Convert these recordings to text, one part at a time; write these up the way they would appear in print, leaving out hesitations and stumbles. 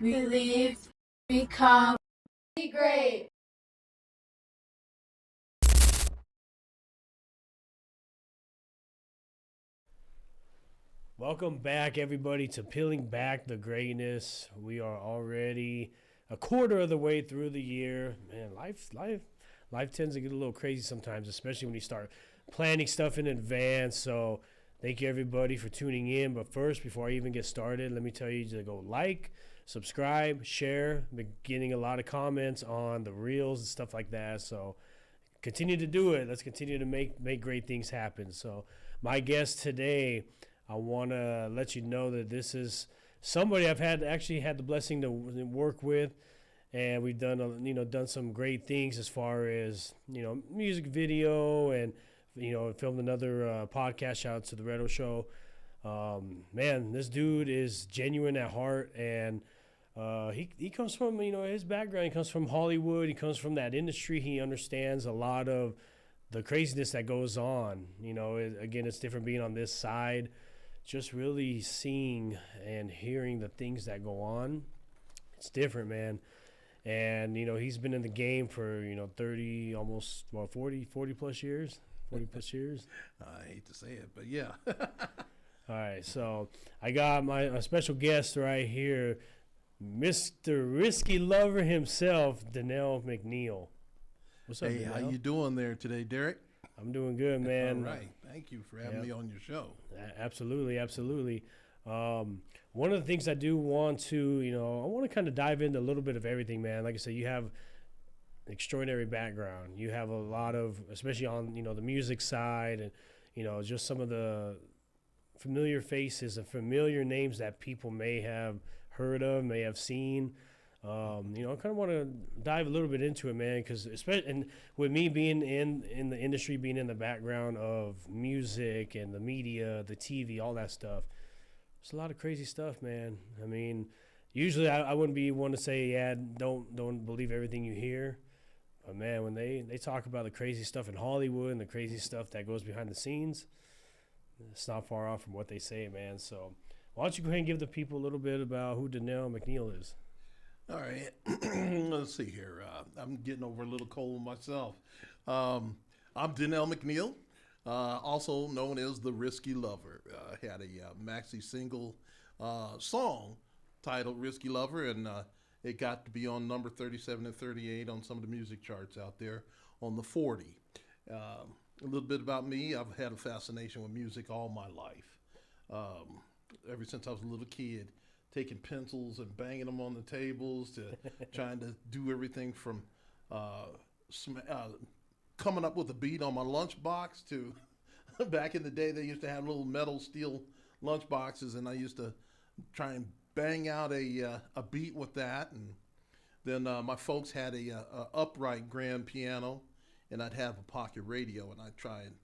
believe, become, be great. Welcome back, everybody, to Peeling Back the Greatness. We are already a quarter of the way through the year. Man, life tends to get a little crazy sometimes, especially when you start planning stuff in advance. So, thank you everybody for tuning in. But first, before I even get started, let me tell you to go like, subscribe, share. Been getting a lot of comments on the reels and stuff like that. So, continue to do it. Let's continue to make great things happen. So, my guest today, I want to let you know that this is somebody I've had the blessing to work with, and we've done some great things as far as music video and filmed another podcast. Shout out to the Redo Show. Man, this dude is genuine at heart, and he comes from his background. He comes from Hollywood. He comes from that industry. He understands a lot of the craziness that goes on. Again, it's different being on this side, just really seeing and hearing the things that go on. It's different, man. And he's been in the game for 30, almost 40 plus years. 40 plus years. I hate to say it, but yeah. All right, so I got my special guest right here, Mr. Risky Lover himself, Dannell McNeil. What's up, Dannell? How you doing there today, Derrick? I'm doing good, man. All right. Thank you for having me on your show. Absolutely. One of the things I do want to, I want to kind of dive into a little bit of everything, man. Like I said, you have an extraordinary background. You have a lot of, especially on, the music side and, just some of the familiar faces and familiar names that people may have heard of, may have seen. I kind of want to dive a little bit into it, man, because especially and with me being in the industry, being in the background of music and the media, the TV, all that stuff, it's a lot of crazy stuff, man. I mean, usually I wouldn't be one to say, yeah, don't believe everything you hear, but man, when they talk about the crazy stuff in Hollywood and the crazy stuff that goes behind the scenes, it's not far off from what they say, man. So why don't you go ahead and give the people a little bit about who Dannell McNeil is? All right. Let's see here. I'm getting over a little cold myself. I'm Dannell McNeil, also known as the Risky Lover. Had a maxi single song titled Risky Lover, and it got to be on number 37 and 38 on some of the music charts out there on the 40. A little bit about me. I've had a fascination with music all my life. Ever since I was a little kid, taking pencils and banging them on the tables to trying to do everything from coming up with a beat on my lunchbox to back in the day they used to have little metal steel lunchboxes, and I used to try and bang out a beat with that. And then my folks had a upright grand piano, and I'd have a pocket radio, and I'd try and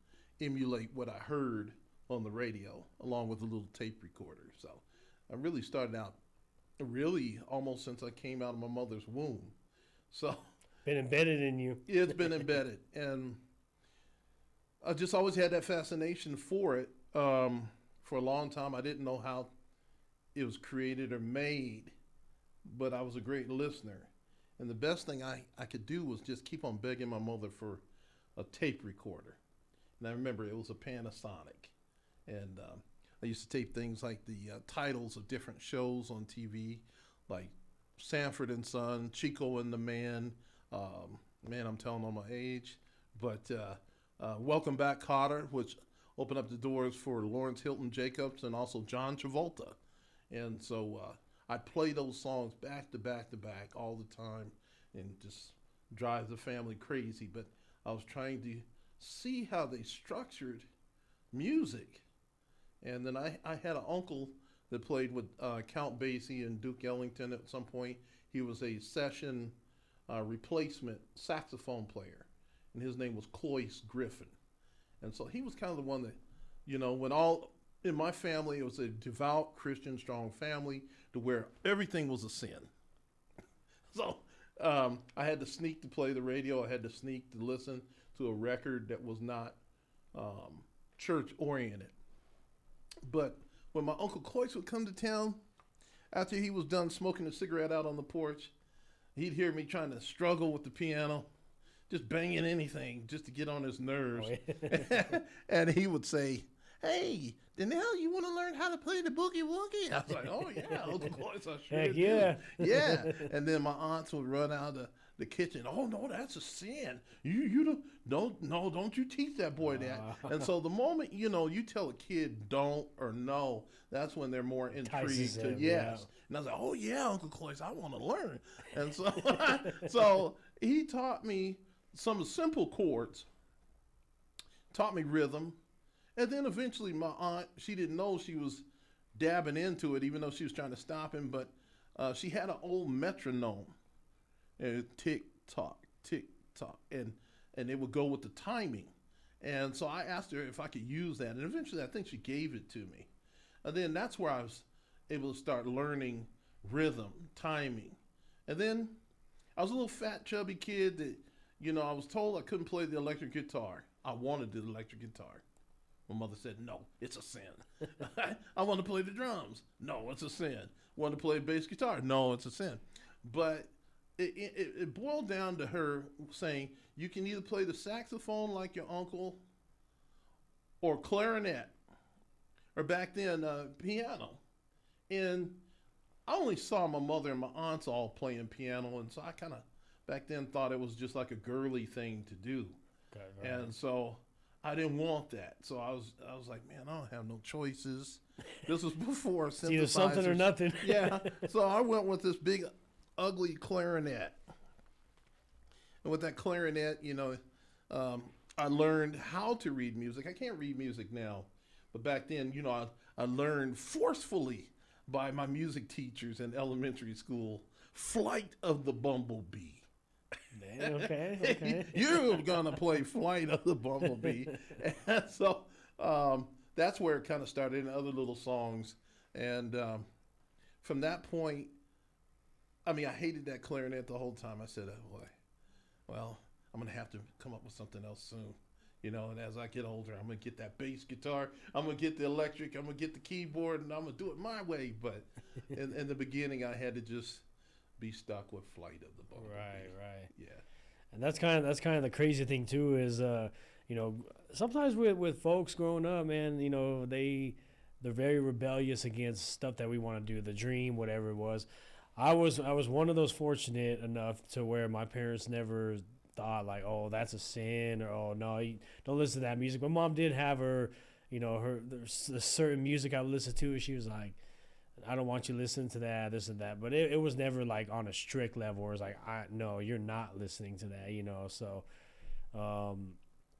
emulate what I heard on the radio along with a little tape recorder. So I really started out almost since I came out of my mother's womb. So been embedded in you. It's been embedded. And I just always had that fascination for it. For a long time, I didn't know how it was created or made, but I was a great listener. And the best thing I could do was just keep on begging my mother for a tape recorder. And I remember it was a Panasonic. And I used to tape things like the titles of different shows on TV, like Sanford and Son, Chico and the Man. Man, I'm telling on my age. But Welcome Back, Kotter, which opened up the doors for Lawrence Hilton Jacobs and also John Travolta. And so I'd play those songs back to back to back all the time and just drive the family crazy. But I was trying to see how they structured music. And then I had an uncle that played with Count Basie and Duke Ellington at some point. He was a session replacement saxophone player, and his name was Cloyce Griffin. And so he was kind of the one that, when all in my family, it was a devout Christian, strong family to where everything was a sin. So I had to sneak to play the radio. I had to sneak to listen to a record that was not church oriented. But when my Uncle Cloyce would come to town, after he was done smoking a cigarette out on the porch, he'd hear me trying to struggle with the piano, just banging anything just to get on his nerves. Oh, yeah. And he would say, "Hey, Dannell, you want to learn how to play the boogie woogie?" I was like, "Oh yeah, of course I sure Heck do." yeah. Yeah. And then my aunts would run out of the kitchen. "Oh no, that's a sin. Don't you teach that boy that." And so the moment you tell a kid don't or no, that's when they're more intrigued to him, yes. yeah. And I was like, "Oh yeah, Uncle Cloyce, I want to learn." And so so he taught me some simple chords, taught me rhythm, and then eventually my aunt, she didn't know she was dabbing into it, even though she was trying to stop him, but she had an old metronome, and tick tock, and it would go with the timing. And so I asked her if I could use that, and eventually I think she gave it to me. And then that's where I was able to start learning rhythm, timing. And then I was a little fat, chubby kid that, I was told I couldn't play the electric guitar. I wanted the electric guitar. My mother said, "No, it's a sin." I want to play the drums. "No, it's a sin." Want to play bass guitar? "No, it's a sin. But it boiled down to her saying, you can either play the saxophone like your uncle, or clarinet, or back then, piano. And I only saw my mother and my aunts all playing piano, and so I kind of back then thought it was just like a girly thing to do. Okay, right. And so I didn't want that. So I was like, man, I don't have no choices. This was before synthesizers. It's either something or nothing. Yeah. So I went with this big, ugly clarinet. And with that clarinet, I learned how to read music. I can't read music now, but back then, I learned forcefully by my music teachers in elementary school, Flight of the Bumblebee. Okay. You're gonna play Flight of the Bumblebee. And so that's where it kind of started, in other little songs. And from that point, I hated that clarinet the whole time. I said, "Oh boy, well, I'm gonna have to come up with something else soon." And as I get older, I'm gonna get that bass guitar, I'm gonna get the electric, I'm gonna get the keyboard, and I'm gonna do it my way. But in the beginning, I had to just be stuck with Flight of the Bumblebee. Right. Yeah. And that's kind of the crazy thing too is sometimes with folks growing up, man, they're very rebellious against stuff that we want to do, the dream, whatever it was. I was one of those fortunate enough to where my parents never thought like, "Oh, that's a sin," or "Oh no, you don't listen to that music." My mom did have there's a certain music I would listen to, and she was like, "I don't want you listening to that, this and that." But it was never like on a strict level where it's like, "No, you're not listening to that," So,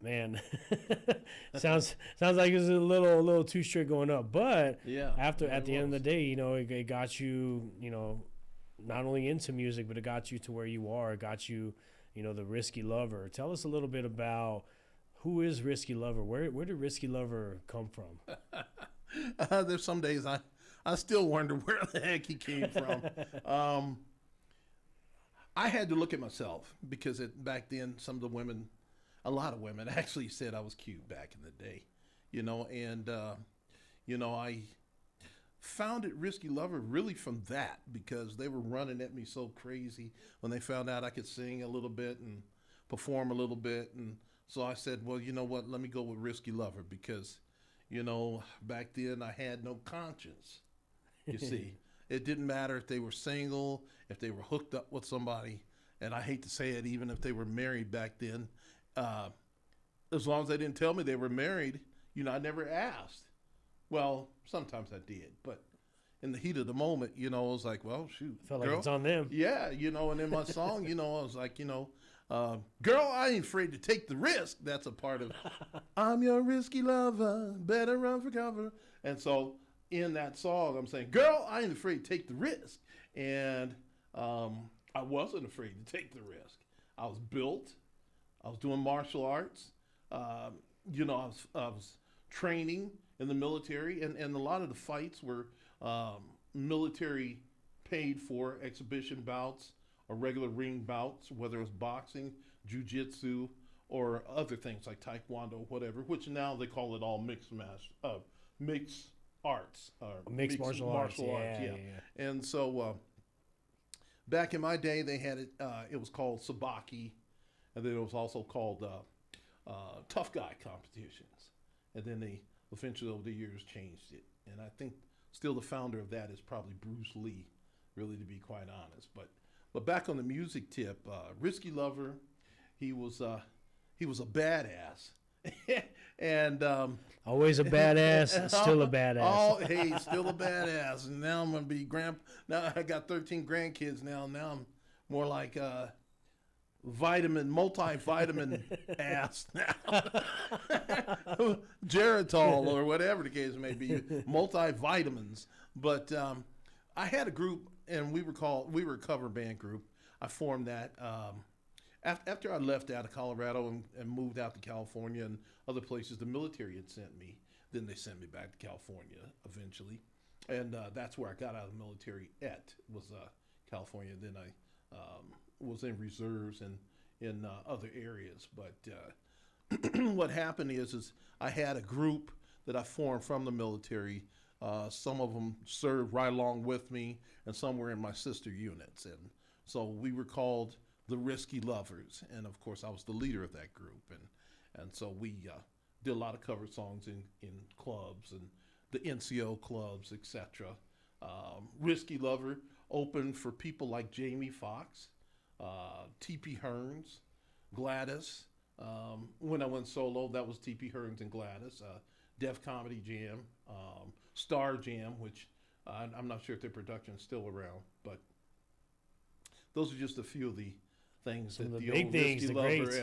man, sounds like it was a little too strict going up. But Yeah. at the end of the day, it got you, not only into music, but it got you to where you are. It got you, the Risky Lover. Tell us a little bit about who is Risky Lover. Where did Risky Lover come from? There's some days I still wonder where the heck he came from. I had to look at myself because back then, a lot of women actually said I was cute back in the day, and I found it Risky Lover really from that, because they were running at me so crazy when they found out I could sing a little bit and perform a little bit. And so I said, well, you know what, let me go with Risky Lover, because, back then I had no conscience. You see, it didn't matter if they were single, if they were hooked up with somebody, and I hate to say it, even if they were married back then, as long as they didn't tell me they were married, I never asked. Well, sometimes I did, but in the heat of the moment, I was like, well, shoot, Felt girl. like it's on them. Yeah, and in my song, I was like, girl, I ain't afraid to take the risk. That's a part of, I'm your risky lover, better run for cover. And so in that song, I'm saying, girl, I ain't afraid to take the risk. And I wasn't afraid to take the risk. I was built. I was doing martial arts. I was training in the military, and a lot of the fights were military paid for exhibition bouts or regular ring bouts, whether it was boxing, jiu-jitsu, or other things like taekwondo, whatever, which now they call it all mixed arts, Mixed martial arts. Yeah. And so back in my day, they had it. It was called Sabaki, and then it was also called Tough Guy Competitions. And then they eventually over the years changed it. And I think still the founder of that is probably Bruce Lee, really, to be quite honest. But back on the music tip, Risky Lover, he was a badass. And Always a badass, still a badass. Oh, hey, still a badass. And now I'm gonna be now I got 13 grandkids now. Now I'm more like multivitamin ass now. Geritol or whatever the case may be, multivitamins. But I had a group, and we were a cover band group. I formed that after I left out of Colorado and moved out to California and other places. The military had sent me. Then they sent me back to California eventually, and that's where I got out of the military. Was California. Then I was in reserves and in other areas. But what happened is I had a group that I formed from the military. Some of them served right along with me, and some were in my sister units. And so we were called the Risky Lovers. And of course, I was the leader of that group. And so we did a lot of cover songs in clubs and the NCO clubs, etc. Risky Lover opened for people like Jamie Foxx, T.P. Hearns, Gladys. When I went solo, that was T.P. Hearns and Gladys. Def Comedy Jam, Star Jam, which I'm not sure if their production is still around, but those are just a few of the things Some that of the the big old things, Risky the Lover greats.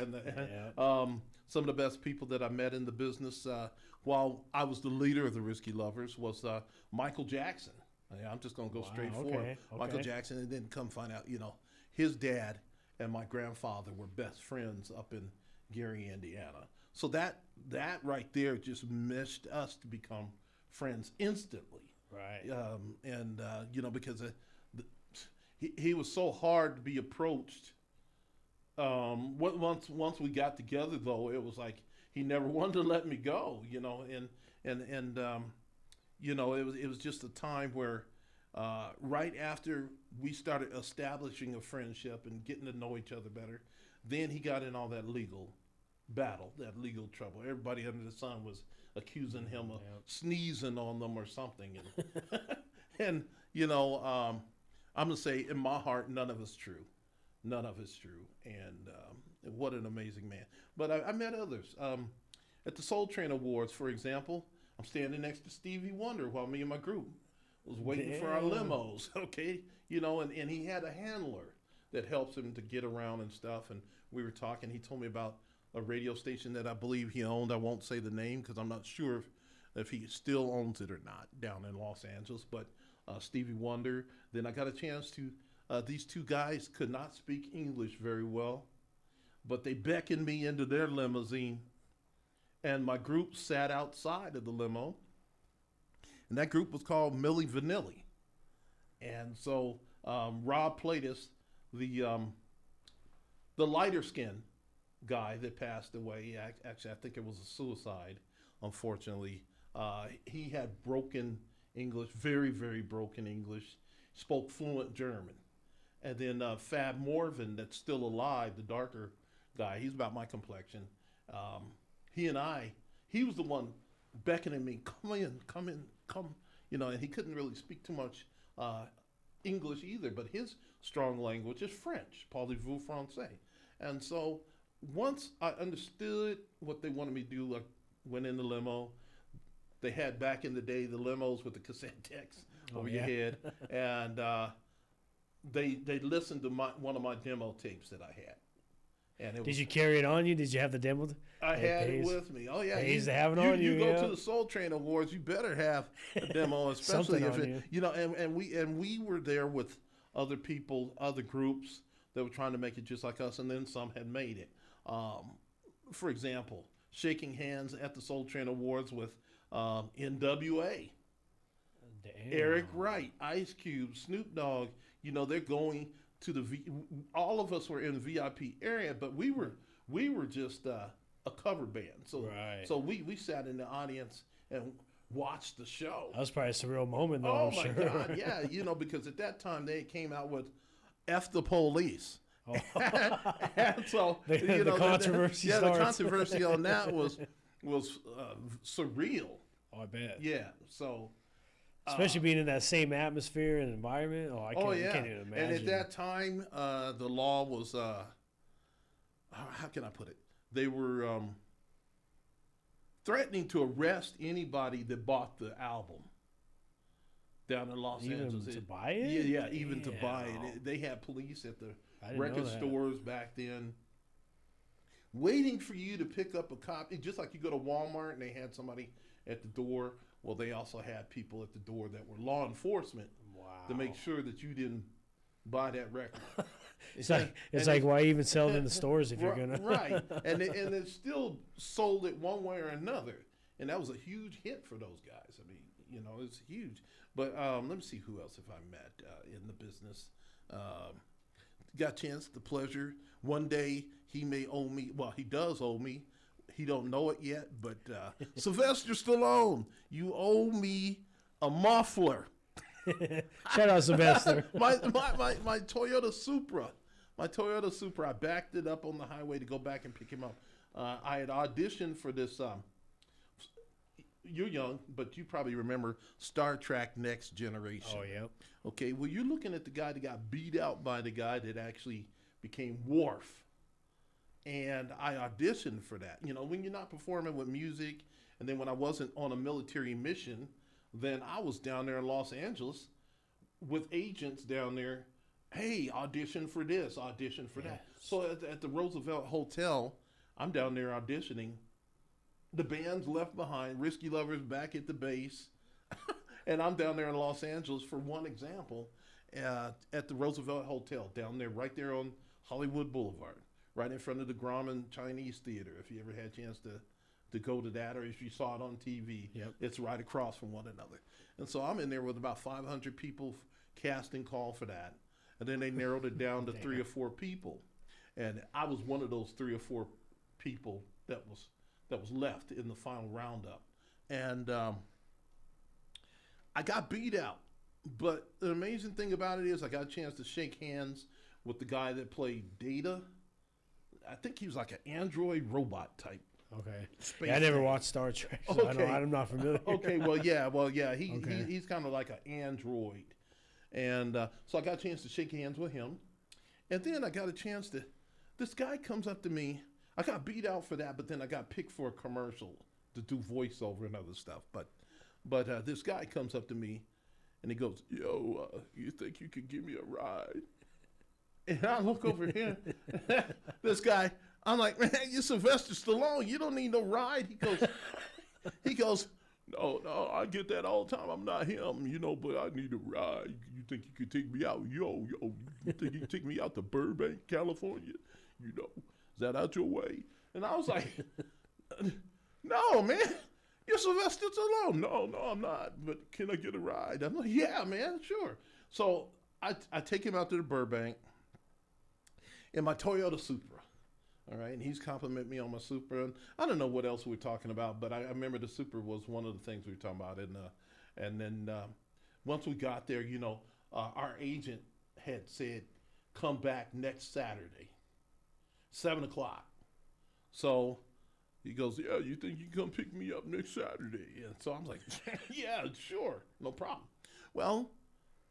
and some of the best people that I met in the business while I was the leader of the Risky Lovers was Michael Jackson. I'm just going to go straight forward. Okay. Michael Jackson, and then come find out, his dad and my grandfather were best friends up in Gary, Indiana. So that right there just meshed us to become friends instantly. Right. Because he was so hard to be approached. Once we got together, though, it was like he never wanted to let me go. It was just a time where right after we started establishing a friendship and getting to know each other better, then he got in all that legal battle, that legal trouble. Everybody under the sun was accusing him of sneezing on them or something. And I'm going to say in my heart, none of it's true. None of it's true. And what an amazing man. But I met others. At the Soul Train Awards, for example, I'm standing next to Stevie Wonder while me and my group was waiting for our limos, okay? And he had a handler that helps him to get around and stuff. And we were talking. He told me about a radio station that I believe he owned. I won't say the name because I'm not sure if he still owns it or not down in Los Angeles. But Stevie Wonder. Then I got a chance to, these two guys could not speak English very well, but they beckoned me into their limousine. And my group sat outside of the limo. And that group was called Milli Vanilli. And so Rob Platus, the lighter skin guy that passed away, actually I think it was a suicide, unfortunately. He had broken English, very, very broken English, spoke fluent German. And then Fab Morvan, that's still alive, the darker guy, he's about my complexion. He was the one beckoning me, come in, and he couldn't really speak too much English either, but his strong language is French, parlez-vous français. And so once I understood what they wanted me to do, I went in the limo. They had back in the day the limos with the cassette decks over your head, and they listened to one of my demo tapes that I had. And Did you carry it on you? Did you have the demo? I had it with me. Oh yeah, Pays to have it on you. You go to the Soul Train Awards, you better have a demo, especially if it, And we were there with other people, other groups that were trying to make it just like us, and then some had made it. For example, shaking hands at the Soul Train Awards with NWA, Eric Wright, Ice Cube, Snoop Dogg. They're going to all of us were in the VIP area, but we were just a cover band. So we sat in the audience and watch the show. That was probably a surreal moment, though. Oh I'm my sure. God, yeah, because at that time they came out with "F the Police," Oh. and so The controversy the starts. controversy on that was surreal. Oh, I bet. Yeah, so Especially being in that same atmosphere and environment. Oh, I can't even imagine. And at that time, the law was how can I put it? They were threatening to arrest anybody that bought the album down in Los Angeles. To buy it? Yeah, even to buy it. They had police at the record stores back then waiting for you to pick up a copy. Just like you go to Walmart and they had somebody at the door. Well, they also had people at the door that were law enforcement to make sure that you didn't buy that record. It's like why even sell it in the stores if you're gonna right, and it still sold it one way or another, and that was a huge hit for those guys. I mean, it's huge. But let me see who else have I met in the business. Got a chance, the pleasure. One day he may owe me. Well, he does owe me. He don't know it yet, but Sylvester Stallone, you owe me a muffler. Shout out Sylvester. my Toyota Supra. My Toyota Supra, I backed it up on the highway to go back and pick him up. I had auditioned for this, you're young, but you probably remember Star Trek Next Generation. Oh, yep. Okay, well, you're looking at the guy that got beat out by the guy that actually became Worf. And I auditioned for that. When you're not performing with music, and then when I wasn't on a military mission, then I was down there in Los Angeles with agents down there. Hey, audition for this, audition for that. So at the Roosevelt Hotel, I'm down there auditioning. The band's left behind, Risky Lovers back at the base. And I'm down there in Los Angeles for one example at the Roosevelt Hotel, down there, right there on Hollywood Boulevard, right in front of the Grauman Chinese Theater. If you ever had a chance to go to that, or if you saw it on TV, It's right across from one another. And so I'm in there with about 500 people casting call for that. And then they narrowed it down to 3 or 4 people. And I was one of those 3 or 4 people that was left in the final roundup. And I got beat out. But the amazing thing about it is I got a chance to shake hands with the guy that played Data. I think he was like an android robot type. Okay. I never watched Star Trek, so I'm not familiar. Okay, well, yeah. He's kind of like an android. And so I got a chance to shake hands with him. And then I got a chance this guy comes up to me. I got beat out for that, but then I got picked for a commercial to do voiceover and other stuff. But this guy comes up to me, and he goes, yo, you think you could give me a ride? And I look over here, this guy, I'm like, man, you're Sylvester Stallone. You don't need no ride. He goes, no, I get that all the time. I'm not him, but I need a ride. You think you could take me out? Yo, you think you can take me out to Burbank, California? Is that out your way? And I was like, no, man, you're Sylvester Stallone. No, I'm not. But can I get a ride? I'm like, yeah, man, sure. So I take him out to the Burbank in my Toyota Supra. All right, and he's complimenting me on my Supra. And I don't know what else we're talking about, but I remember the Supra was one of the things we were talking about. And then once we got there, our agent had said, come back next Saturday, 7 o'clock. So he goes, yeah, you think you can come pick me up next Saturday? And so I'm like, yeah, sure, no problem. Well,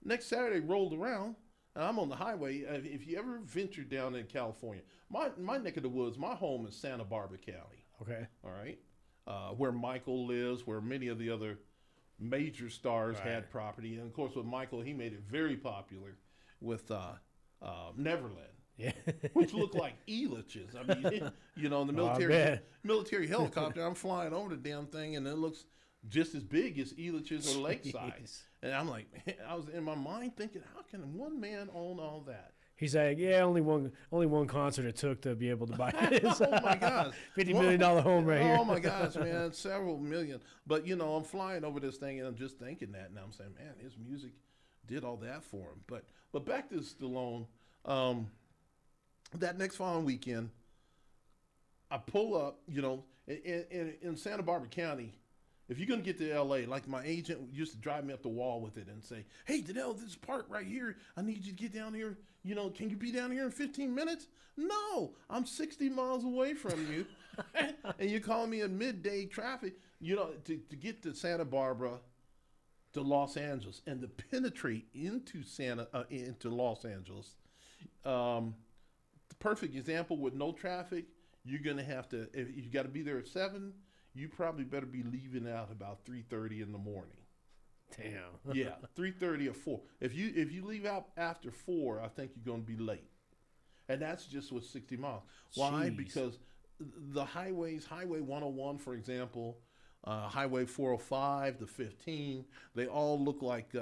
next Saturday rolled around. And I'm on the highway. If you ever venture down in California, my neck of the woods, my home is Santa Barbara County. Okay. All right. Where Michael lives, where many of the other major stars had property. And of course, with Michael, he made it very popular with Neverland. Yeah. Which look like Elitches. I mean, in the military helicopter, I'm flying over the damn thing, and it looks just as big as Elitches or Lakeside. And I'm like, I was in my mind thinking, how can one man own all that? He's like, yeah, only one concert it took to be able to buy this. Oh my gosh, $50 million home right here. Oh my gosh, man, several million. But I'm flying over this thing, and I'm just thinking that, and I'm saying, man, his music did all that for him. But back to Stallone. That next following weekend, I pull up. In Santa Barbara County, if you're gonna get to LA, like my agent used to drive me up the wall with it and say, "Hey, Dannell, this park right here. I need you to get down here. You know, can you be down here in 15 minutes?" No, I'm 60 miles away from you, and you call me in midday traffic. You know, to get to Santa Barbara, to Los Angeles, and to penetrate into Los Angeles. The perfect example with no traffic, you're gonna have to. If you got to be there at 7, you probably better be leaving out about 3:30 in the morning. Damn. Yeah, 3:30 or 4. If you leave out after 4, I think you're gonna be late, and that's just with 60 miles. Why? Jeez. Because the highways, Highway 101, for example, Highway 405, the 15, they all look like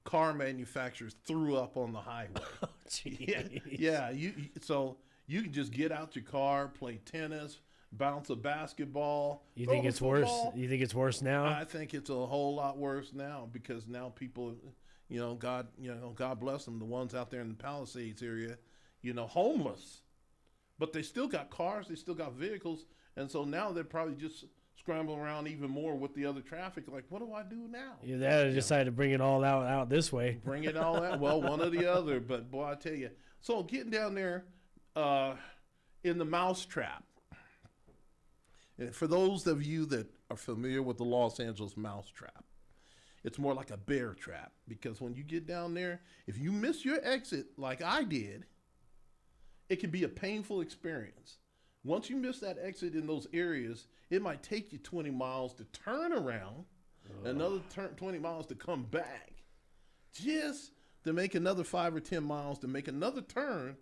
car manufacturers threw up on the highway. Oh, Yeah, jeez. yeah. So you can just get out your car, play tennis, bounce a basketball. You throw think a it's worse? football. You think it's worse now? I think it's a whole lot worse now because now people, God bless them, the ones out there in the Palisades area, homeless, but they still got cars, they still got vehicles, and so now they're probably just scrambling around even more with the other traffic. Like, what do I do now? Yeah, they decided to bring it all out this way. Bring it all out. Well, one or the other, but boy, I tell you. So getting down there in the mousetrap. And for those of you that are familiar with the Los Angeles mousetrap, it's more like a bear trap because when you get down there, if you miss your exit like I did, it can be a painful experience. Once you miss that exit in those areas, it might take you 20 miles to turn around, another 20 miles to come back, just to make another 5 or 10 miles to make another turn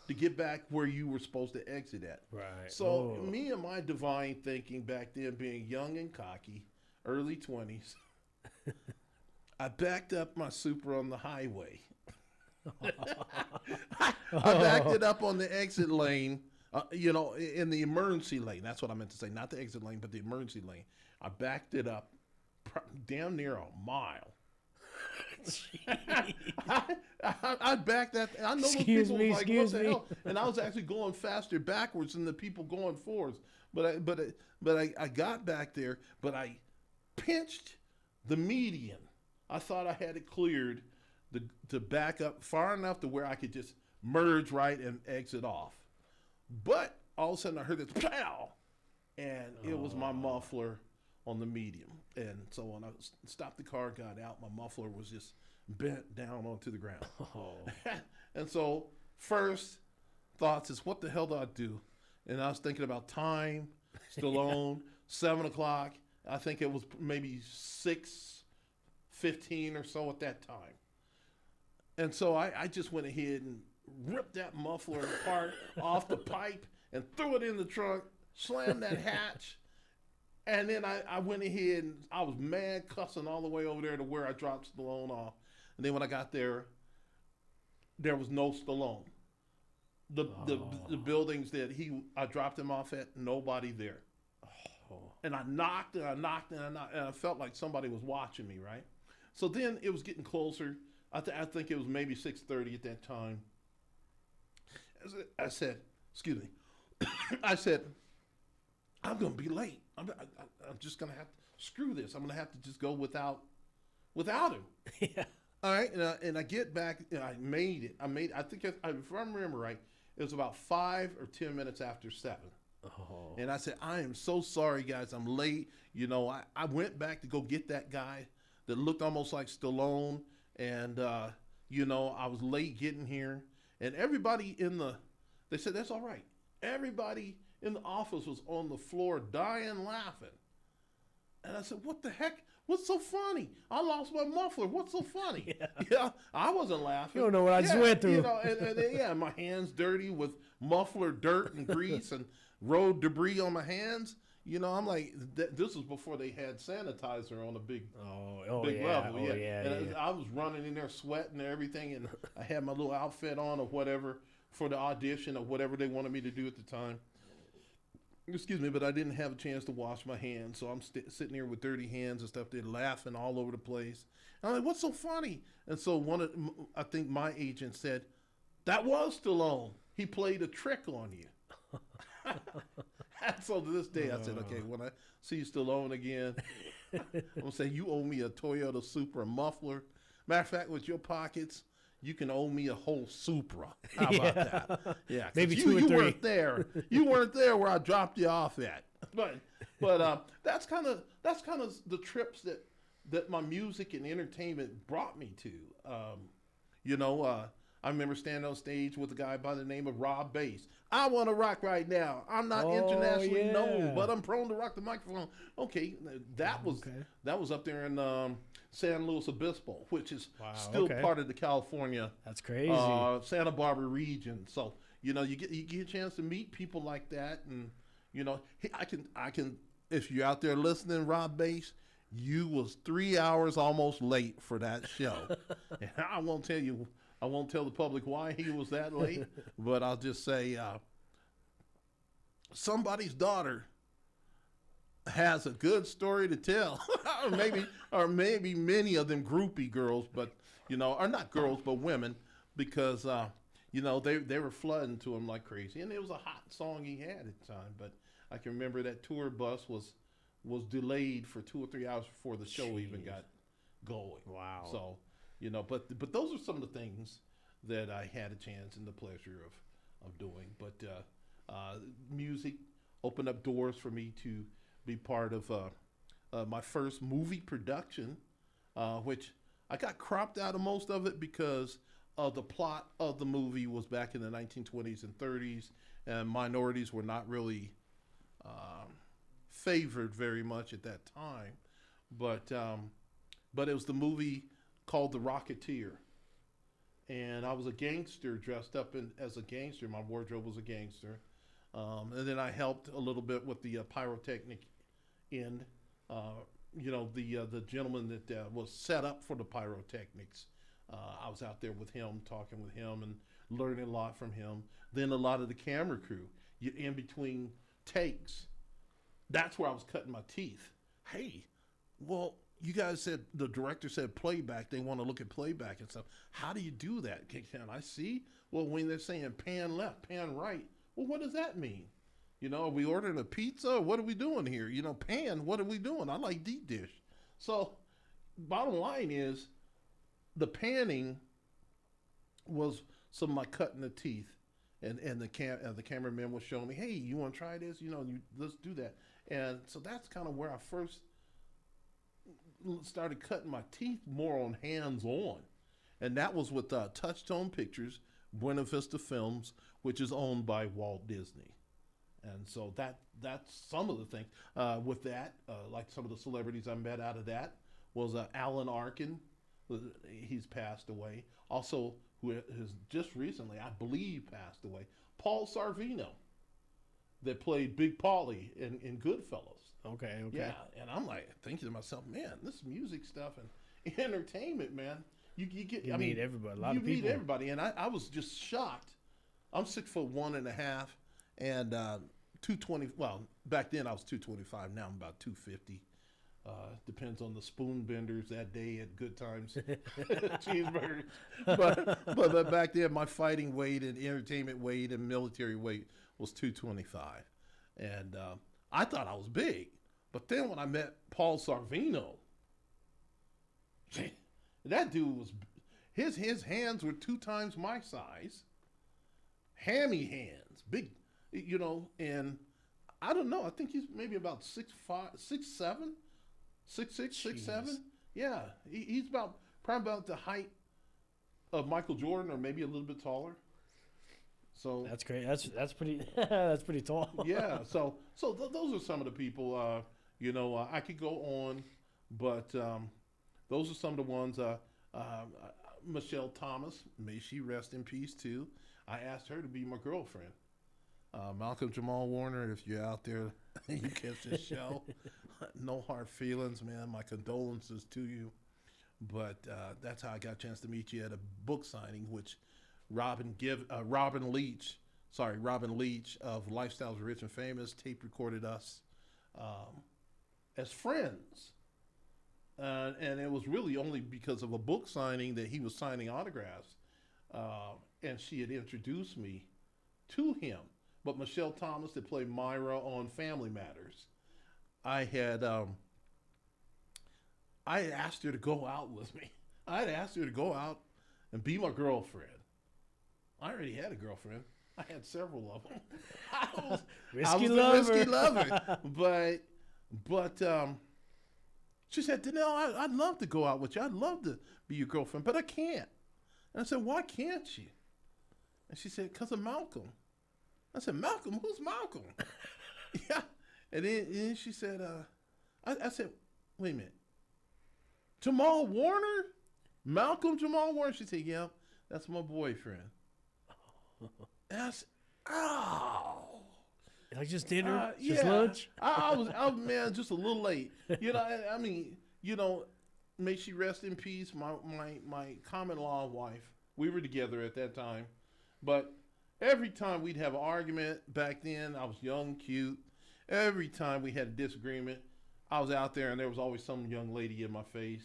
to get back where you were supposed to exit at. Right. So me and my divine thinking back then, being young and cocky, early 20s, I backed up my Supra on the highway. I backed it up on the exit lane, in the emergency lane. That's what I meant to say. Not the exit lane, but the emergency lane. I backed it up damn near a mile. I backed that. I know those people was like, what the hell? And I was actually going faster backwards than the people going forwards. But I got back there, but I pinched the median. I thought I had it cleared to back up far enough to where I could just merge right and exit off. But all of a sudden I heard this pow, and it was my muffler on the medium. And so when I stopped the car, got out, my muffler was just bent down onto the ground. And so first thoughts is, what the hell do I do? And I was thinking about time, Stallone, 7 o'clock. I think it was maybe 6:15 or so at that time. And so I just went ahead and ripped that muffler apart off the pipe and threw it in the trunk, slammed that hatch. And then I went ahead and I was mad, cussing all the way over there to where I dropped Stallone off. And then when I got there, there was no Stallone. The buildings that I dropped him off at, nobody there. And I knocked and I knocked and I knocked, and I felt like somebody was watching me, right? So then it was getting closer. I think it was maybe 6:30 at that time. I said, excuse me. I said, I'm going to be late. I'm just going to have to screw this. I'm going to have to just go without him. Yeah. All right. And I get back and I made it. I think if I remember right, it was about 5 or 10 minutes after 7. Oh. And I said, I am so sorry, guys. I'm late. I went back to go get that guy that looked almost like Stallone. And, I was late getting here. And everybody they said, that's all right. Everybody in the office was on the floor dying laughing. And I said, what the heck? What's so funny? I lost my muffler. What's so funny? Yeah, I wasn't laughing. You don't know what I just went through. And my hands dirty with muffler dirt and grease and road debris on my hands. I'm like, this was before they had sanitizer on a big level. And I was running in there sweating and everything, and I had my little outfit on or whatever for the audition or whatever they wanted me to do at the time. Excuse me, but I didn't have a chance to wash my hands, so I'm sitting here with dirty hands and stuff. They're laughing all over the place. And I'm like, what's so funny? And so I think my agent said, that was Stallone. He played a trick on you. So to this day, I said, okay, when I see Stallone again, I'm gonna say you owe me a Toyota Supra muffler. Matter of fact, with your pockets, you can owe me a whole Supra. How about that? Yeah, 'cause Maybe you, two or you three. weren't there. You weren't there where I dropped you off at. But that's kind of the trips that my music and entertainment brought me to. You know, I remember standing on stage with a guy by the name of Rob Bass. I want to rock right now. I'm not internationally known, but I'm prone to rock the microphone. Okay, that was up there in San Luis Obispo, which is still part of the California, that's crazy, Santa Barbara region. So you know, you get a chance to meet people like that, and you know, I can. If you're out there listening, Rob Bass, you was 3 hours almost late for that show. And I won't tell the public why he was that late, but I'll just say somebody's daughter has a good story to tell. or maybe many of them groupie girls, but you know, or not girls, but women, because you know, they were flooding to him like crazy. And it was a hot song he had at the time, but I can remember that tour bus was delayed for 2 or 3 hours before the show even got going. Wow. So, you know, but those are some of the things that I had a chance and the pleasure of doing. But music opened up doors for me to be part of my first movie production, which I got cropped out of most of it because the plot of the movie was back in the 1920s and 30s, and minorities were not really favored very much at that time. But it was the movie called The Rocketeer. And I was a gangster dressed up as a gangster. My wardrobe was a gangster. And then I helped a little bit with the pyrotechnic end. You know, the gentleman that was set up for the pyrotechnics. I was out there with him, talking with him and learning a lot from him. Then a lot of the camera crew, in between takes, that's where I was cutting my teeth. Hey, well, you guys said, the director said playback. They want to look at playback and stuff. How do you do that? Can I see? Well, when they're saying pan left, pan right, well, what does that mean? You know, are we ordering a pizza? What are we doing here? You know, pan, what are we doing? I like deep dish. So bottom line is the panning was some of my cutting the teeth. And the cameraman was showing me, hey, you want to try this? You know, let's do that. And so that's kind of where I first started cutting my teeth more on hands-on. And that was with Touchstone Pictures, Buena Vista Films, which is owned by Walt Disney. And so that's some of the things. With that, like some of the celebrities I met out of that was Alan Arkin. He's passed away. Also, who has just recently, I believe, passed away, Paul Sorvino, that played Big Paulie in Goodfellas. Okay. Yeah, and I'm like thinking to myself, man, this music stuff and entertainment, man, you get. You meet everybody, a lot of people. You meet everybody, and I was just shocked. I'm 6'1.5" and 220. Well, back then I was 225. Now I'm about 250. Depends on the spoon benders that day at Good Times Cheeseburgers. But back then my fighting weight and entertainment weight and military weight was 225. And I thought I was big. But then when I met Paul Sorvino, that dude was, his hands were 2 times my size. Hammy hands, big, you know, and I don't know, I think he's maybe about 6'5", 6'7", 6'6", 6'7". Yeah, he's probably about the height of Michael Jordan, or maybe a little bit taller. So that's great. That's pretty. That's pretty tall. Yeah. So those are some of the people. You know, I could go on, but those are some of the ones. Michelle Thomas, may she rest in peace too. I asked her to be my girlfriend. Malcolm Jamal Warner, if you're out there, you catch this show. No hard feelings, man. My condolences to you. But that's how I got a chance to meet you at a book signing, which Robin Leach of Lifestyles of Rich and Famous tape recorded us as friends. And it was really only because of a book signing that he was signing autographs. And she had introduced me to him. but Michelle Thomas that played Myra on Family Matters. I had asked her to go out with me. I had asked her to go out and be my girlfriend. I already had a girlfriend. I had several of them. I was a risky lover. But she said, Dannell, I'd love to go out with you. I'd love to be your girlfriend, but I can't. And I said, why can't you? And she said, because of Malcolm. I said, Malcolm? Who's Malcolm? Yeah. And then she said, I said, wait a minute. Jamal Warner? Malcolm Jamal Warner? She said, yeah, that's my boyfriend. And I said, oh. Like just dinner? Just lunch? I was, man, just a little late. You know, I mean, you know, may she rest in peace. My common law wife, we were together at that time. But every time we'd have an argument back then, I was young, cute. Every time we had a disagreement, I was out there and there was always some young lady in my face.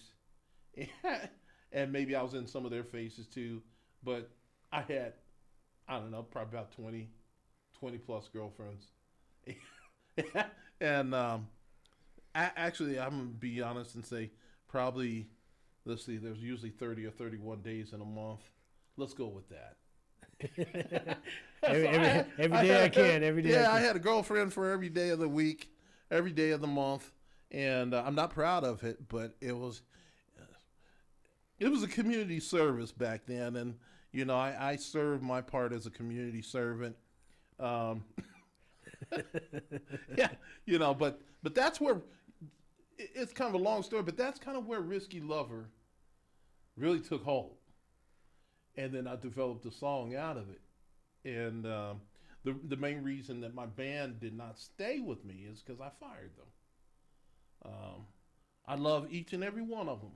And maybe I was in some of their faces too. But I had, I don't know, probably about 20 plus girlfriends. And actually, I'm going to be honest and say probably, let's see, there's usually 30 or 31 days in a month. Let's go with that. every day I can. Every day. Yeah, I had a girlfriend for every day of the week, every day of the month, and I'm not proud of it, but it was a community service back then, and you know I served my part as a community servant. Yeah, you know, but that's where it's kind of a long story, but that's kind of where Risky Lover really took hold. And then I developed a song out of it. And the main reason that my band did not stay with me is because I fired them. I love each and every one of them.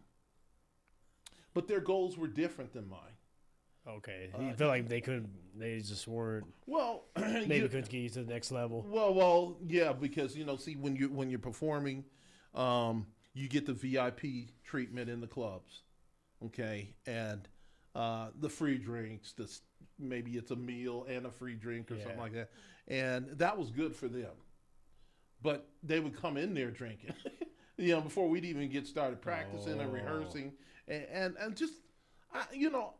But their goals were different than mine. Okay. You feel like they just weren't, well, maybe couldn't get you to the next level. Well, yeah, because, you know, see, when you're performing, you get the VIP treatment in the clubs. Okay. And the free drinks, maybe it's a meal and a free drink or something like that. And that was good for them. But they would come in there drinking, you know, before we'd even get started practicing and rehearsing. And just, you know,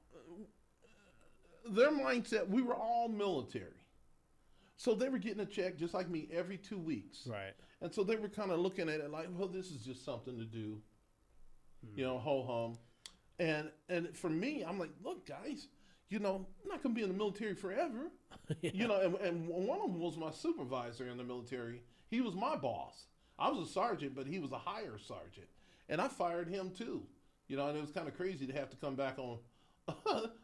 their mindset, we were all military. So they were getting a check just like me every 2 weeks. Right. And so they were kind of looking at it like, well, this is just something to do, you know, ho-hum. And for me, I'm like, look, guys, you know, I'm not going to be in the military forever. Yeah. You know, and one of them was my supervisor in the military. He was my boss. I was a sergeant, but he was a higher sergeant. And I fired him too. You know, and it was kind of crazy to have to come back on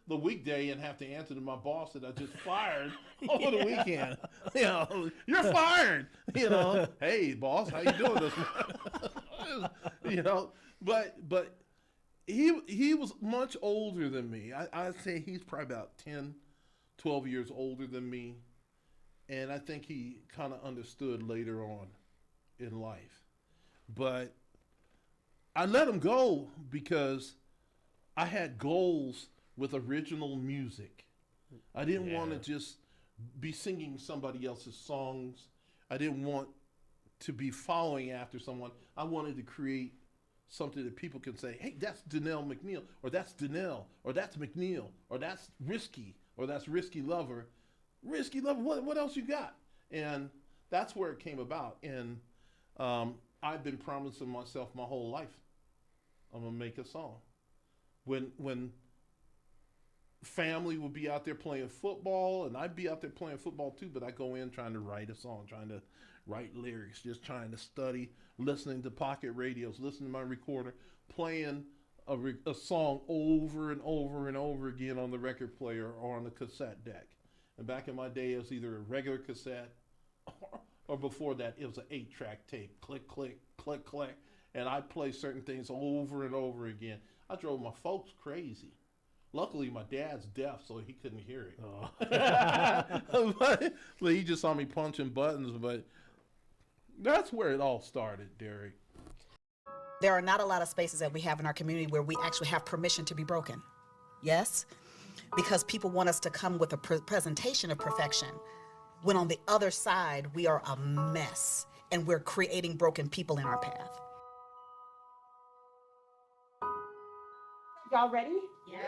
the weekday and have to answer to my boss that I just fired over the weekend. You know, you're fired. You know, hey, boss, how you doing this morning? You know, but he was much older than me. I'd say he's probably about 10, 12 years older than me. And I think he kind of understood later on in life. But I let him go because I had goals with original music. I didn't want to just be singing somebody else's songs. I didn't want to be following after someone. I wanted to create something that people can say, hey, that's Dannell McNeil, or that's Dannell, or that's McNeil, or that's Risky, or that's Risky Lover. Risky Lover, what else you got? And that's where it came about. And I've been promising myself my whole life, I'm going to make a song. When family would be out there playing football, and I'd be out there playing football too, but I go in trying to write a song, trying to write lyrics, just trying to study, listening to pocket radios, listening to my recorder, playing a song over and over and over again on the record player or on the cassette deck. And back in my day, it was either a regular cassette or before that, it was an 8-track tape. Click, click, click, click. And I'd play certain things over and over again. I drove my folks crazy. Luckily, my dad's deaf, so he couldn't hear it. Oh. but he just saw me punching buttons. But that's where it all started, Derrick. There are not a lot of spaces that we have in our community where we actually have permission to be broken. Yes? Because people want us to come with a presentation of perfection. when on the other side, we are a mess and we're creating broken people in our path. Y'all ready? Yeah.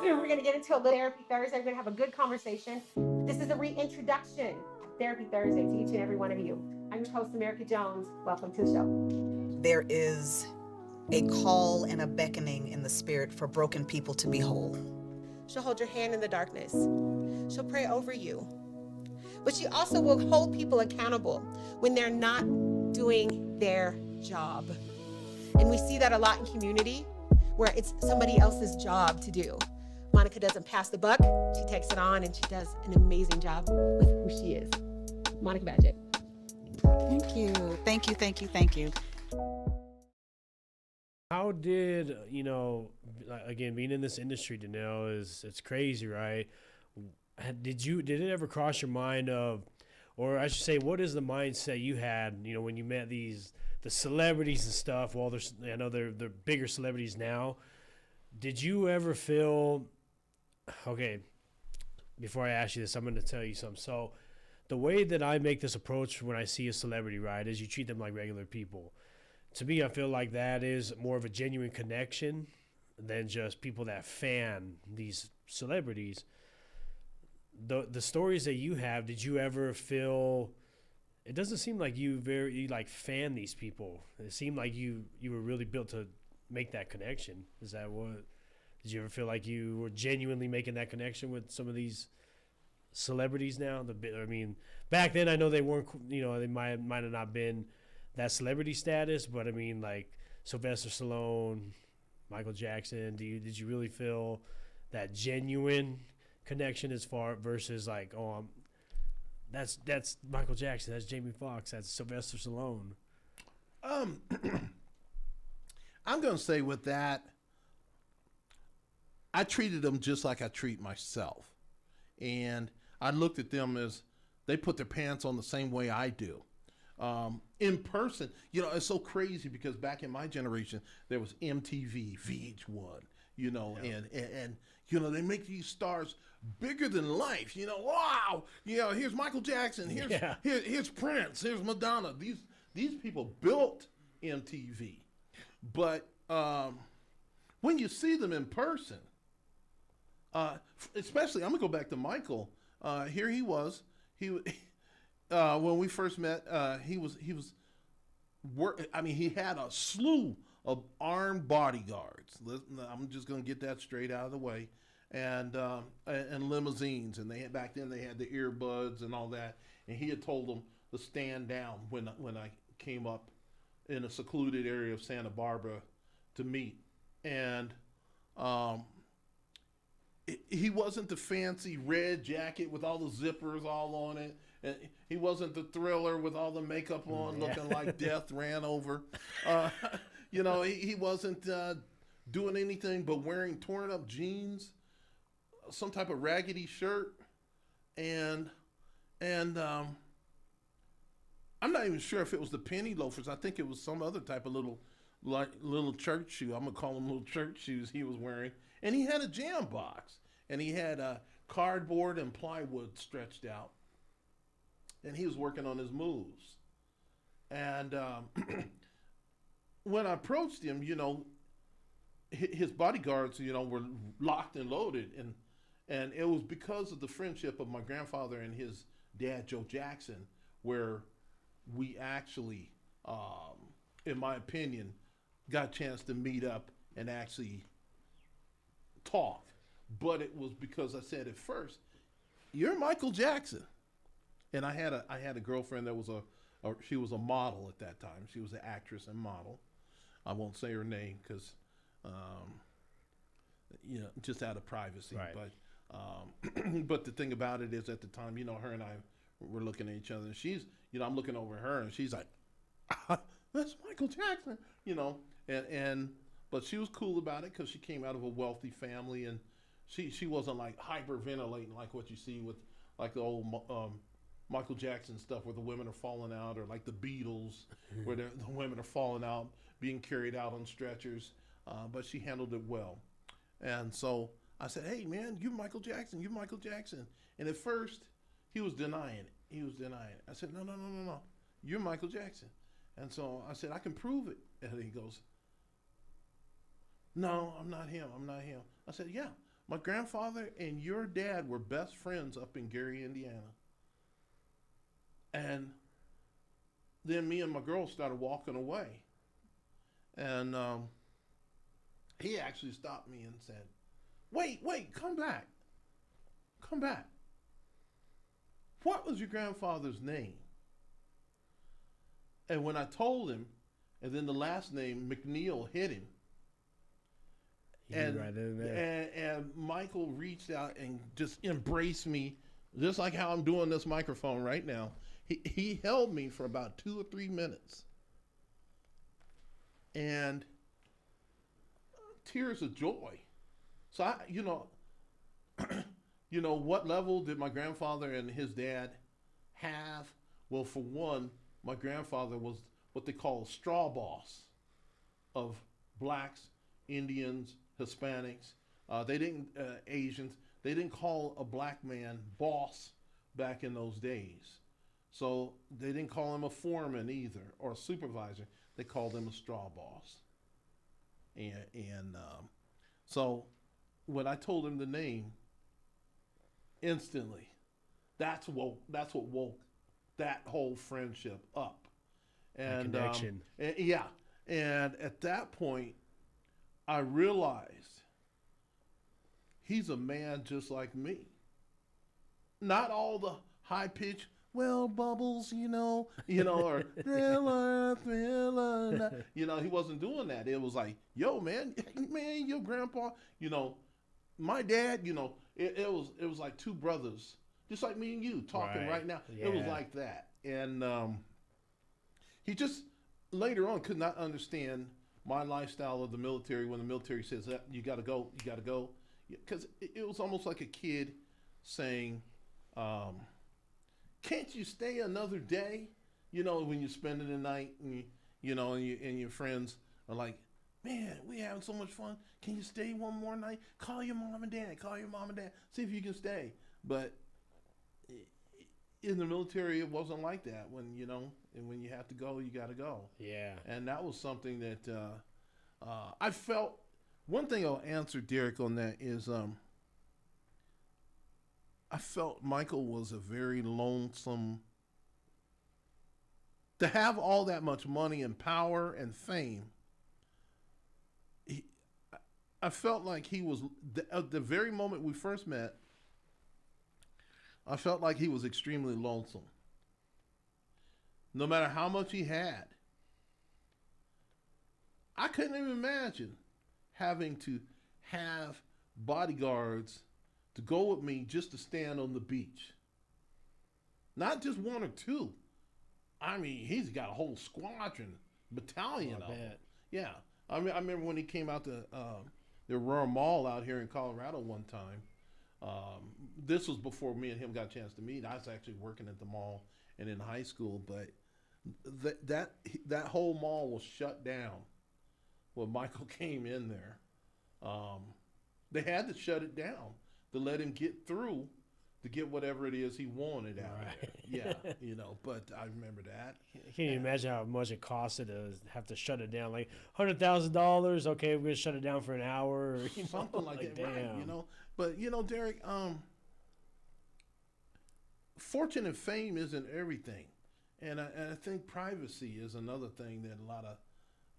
We're going to get into a little Therapy Thursday. We're going to have a good conversation. This is a reintroduction of Therapy Thursday to each and every one of you. I'm your host, America Jones. Welcome to the show. There is a call and a beckoning in the spirit for broken people to be whole. She'll hold your hand in the darkness. She'll pray over you. But she also will hold people accountable when they're not doing their job. And we see that a lot in community, where it's somebody else's job to do. Monica doesn't pass the buck. She takes it on, and she does an amazing job with who she is. Monica Badgett. Thank you. Thank you. Thank you. Thank you. How did, again, being in this industry, Dannell, it's crazy, right? Did it ever cross your mind of, or I should say, what is the mindset you had, when you met the celebrities and stuff? Well, I know they're bigger celebrities now. Did you ever feel, okay, before I ask you this, I'm going to tell you something. So the way that I make this approach when I see a celebrity, right, is you treat them like regular people. To me, I feel like that is more of a genuine connection than just people that fan these celebrities. The stories that you have, did you ever feel, it doesn't seem like you fan these people. It seemed like you were really built to make that connection. Is that what, did you ever feel like you were genuinely making that connection with some of these celebrities now? Back then I know they weren't, they might have not been that celebrity status, but like Sylvester Stallone, Michael Jackson, did you really feel that genuine connection as far versus like, that's Michael Jackson, that's Jamie Foxx, that's Sylvester Stallone? I'm going to say with that, I treated them just like I treat myself. And I looked at them as they put their pants on the same way I do. In person, it's so crazy because back in my generation, there was MTV, VH1, and they make these stars bigger than life. Wow, here's Michael Jackson, here's Prince, here's Madonna. These people built MTV, but when you see them in person, especially, I'm gonna go back to Michael. Here he was. When we first met, he had a slew of armed bodyguards. I'm just gonna get that straight out of the way, and limousines. And back then they had the earbuds and all that. And he had told them to stand down when I came up in a secluded area of Santa Barbara to meet. And he wasn't the fancy red jacket with all the zippers all on it. And he wasn't the Thriller with all the makeup on, looking like death ran over. He wasn't doing anything but wearing torn up jeans, some type of raggedy shirt, and I'm not even sure if it was the penny loafers. I think it was some other type of little church shoe. I'm gonna call them little church shoes he was wearing. And he had a jam box, and he had cardboard and plywood stretched out, and he was working on his moves. And when I approached him, his bodyguards, were locked and loaded, and it was because of the friendship of my grandfather and his dad, Joe Jackson, where we actually, in my opinion, got a chance to meet up and actually talk. But it was because I said at first, "You're Michael Jackson," and I had a girlfriend that was she was a model at that time. She was an actress and model. I won't say her name because, just out of privacy. Right. But the thing about it is, at the time, her and I were looking at each other, and she's, I'm looking over her, and she's like, "That's Michael Jackson," but she was cool about it because she came out of a wealthy family, and she wasn't like hyperventilating like what you see with like the old Michael Jackson stuff where the women are falling out, or like the Beatles where the women are falling out, being carried out on stretchers. But she handled it well. And so I said, "Hey man, you're Michael Jackson, you're Michael Jackson." And at first he was denying it. He was denying it. I said, no, no, no, no, no. You're Michael Jackson. And so I said, I can prove it. And he goes, no, I'm not him. I'm not him. I said, yeah, my grandfather and your dad were best friends up in Gary, Indiana. And then me and my girl started walking away. And he actually stopped me and said, wait, come back. Come back. What was your grandfather's name? And when I told him, and then the last name, McNeil, hit him. And, right in there. and Michael reached out and just embraced me, just like how I'm doing this microphone right now. He held me for about 2 or 3 minutes. And tears of joy. So I, you know, what level did my grandfather and his dad have? Well, for one, my grandfather was what they call a straw boss of blacks, Indians, Hispanics. They didn't Asians. They didn't call a black man boss back in those days. So they didn't call him a foreman either or a supervisor. They called him a straw boss. And so when I told him the name, instantly, that's what woke that whole friendship up. And connection. Yeah. And at that point, I realized he's a man just like me. Not all the high pitch, well, Bubbles, or thriller, thriller. He wasn't doing that. It was like, yo, man, your grandpa, my dad, it was like two brothers, just like me and you talking right now. Yeah. It was like that. And he just later on could not understand my lifestyle of the military when the military says, you got to go. Because it was almost like a kid saying, can't you stay another day? When you're spending the night and, and your friends are like, man, we having so much fun. Can you stay one more night? Call your mom and dad. See if you can stay. But in the military, it wasn't like that. When, and when you have to go, you got to go. Yeah. And that was something that I felt. One thing I'll answer Derrick on that is I felt Michael was a very lonesome. To have all that much money and power and fame, I felt like he was, at the very moment we first met, I felt like he was extremely lonesome. No matter how much he had. I couldn't even imagine having to have bodyguards to go with me just to stand on the beach. Not just one or two. I mean, he's got a whole squadron, battalion of them. Yeah. I remember when he came out to the Aurora Mall out here in Colorado one time. This was before me and him got a chance to meet. I was actually working at the mall and in high school, but that whole mall was shut down when Michael came in there. They had to shut it down to let him get through to get whatever it is he wanted out of there. Yeah, but I remember that. Can you imagine how much it costed to have to shut it down? Like $100,000. Okay, we're gonna shut it down for an hour, or something like that. Damn. Right? But Derrick, fortune and fame isn't everything, and I think privacy is another thing that a lot of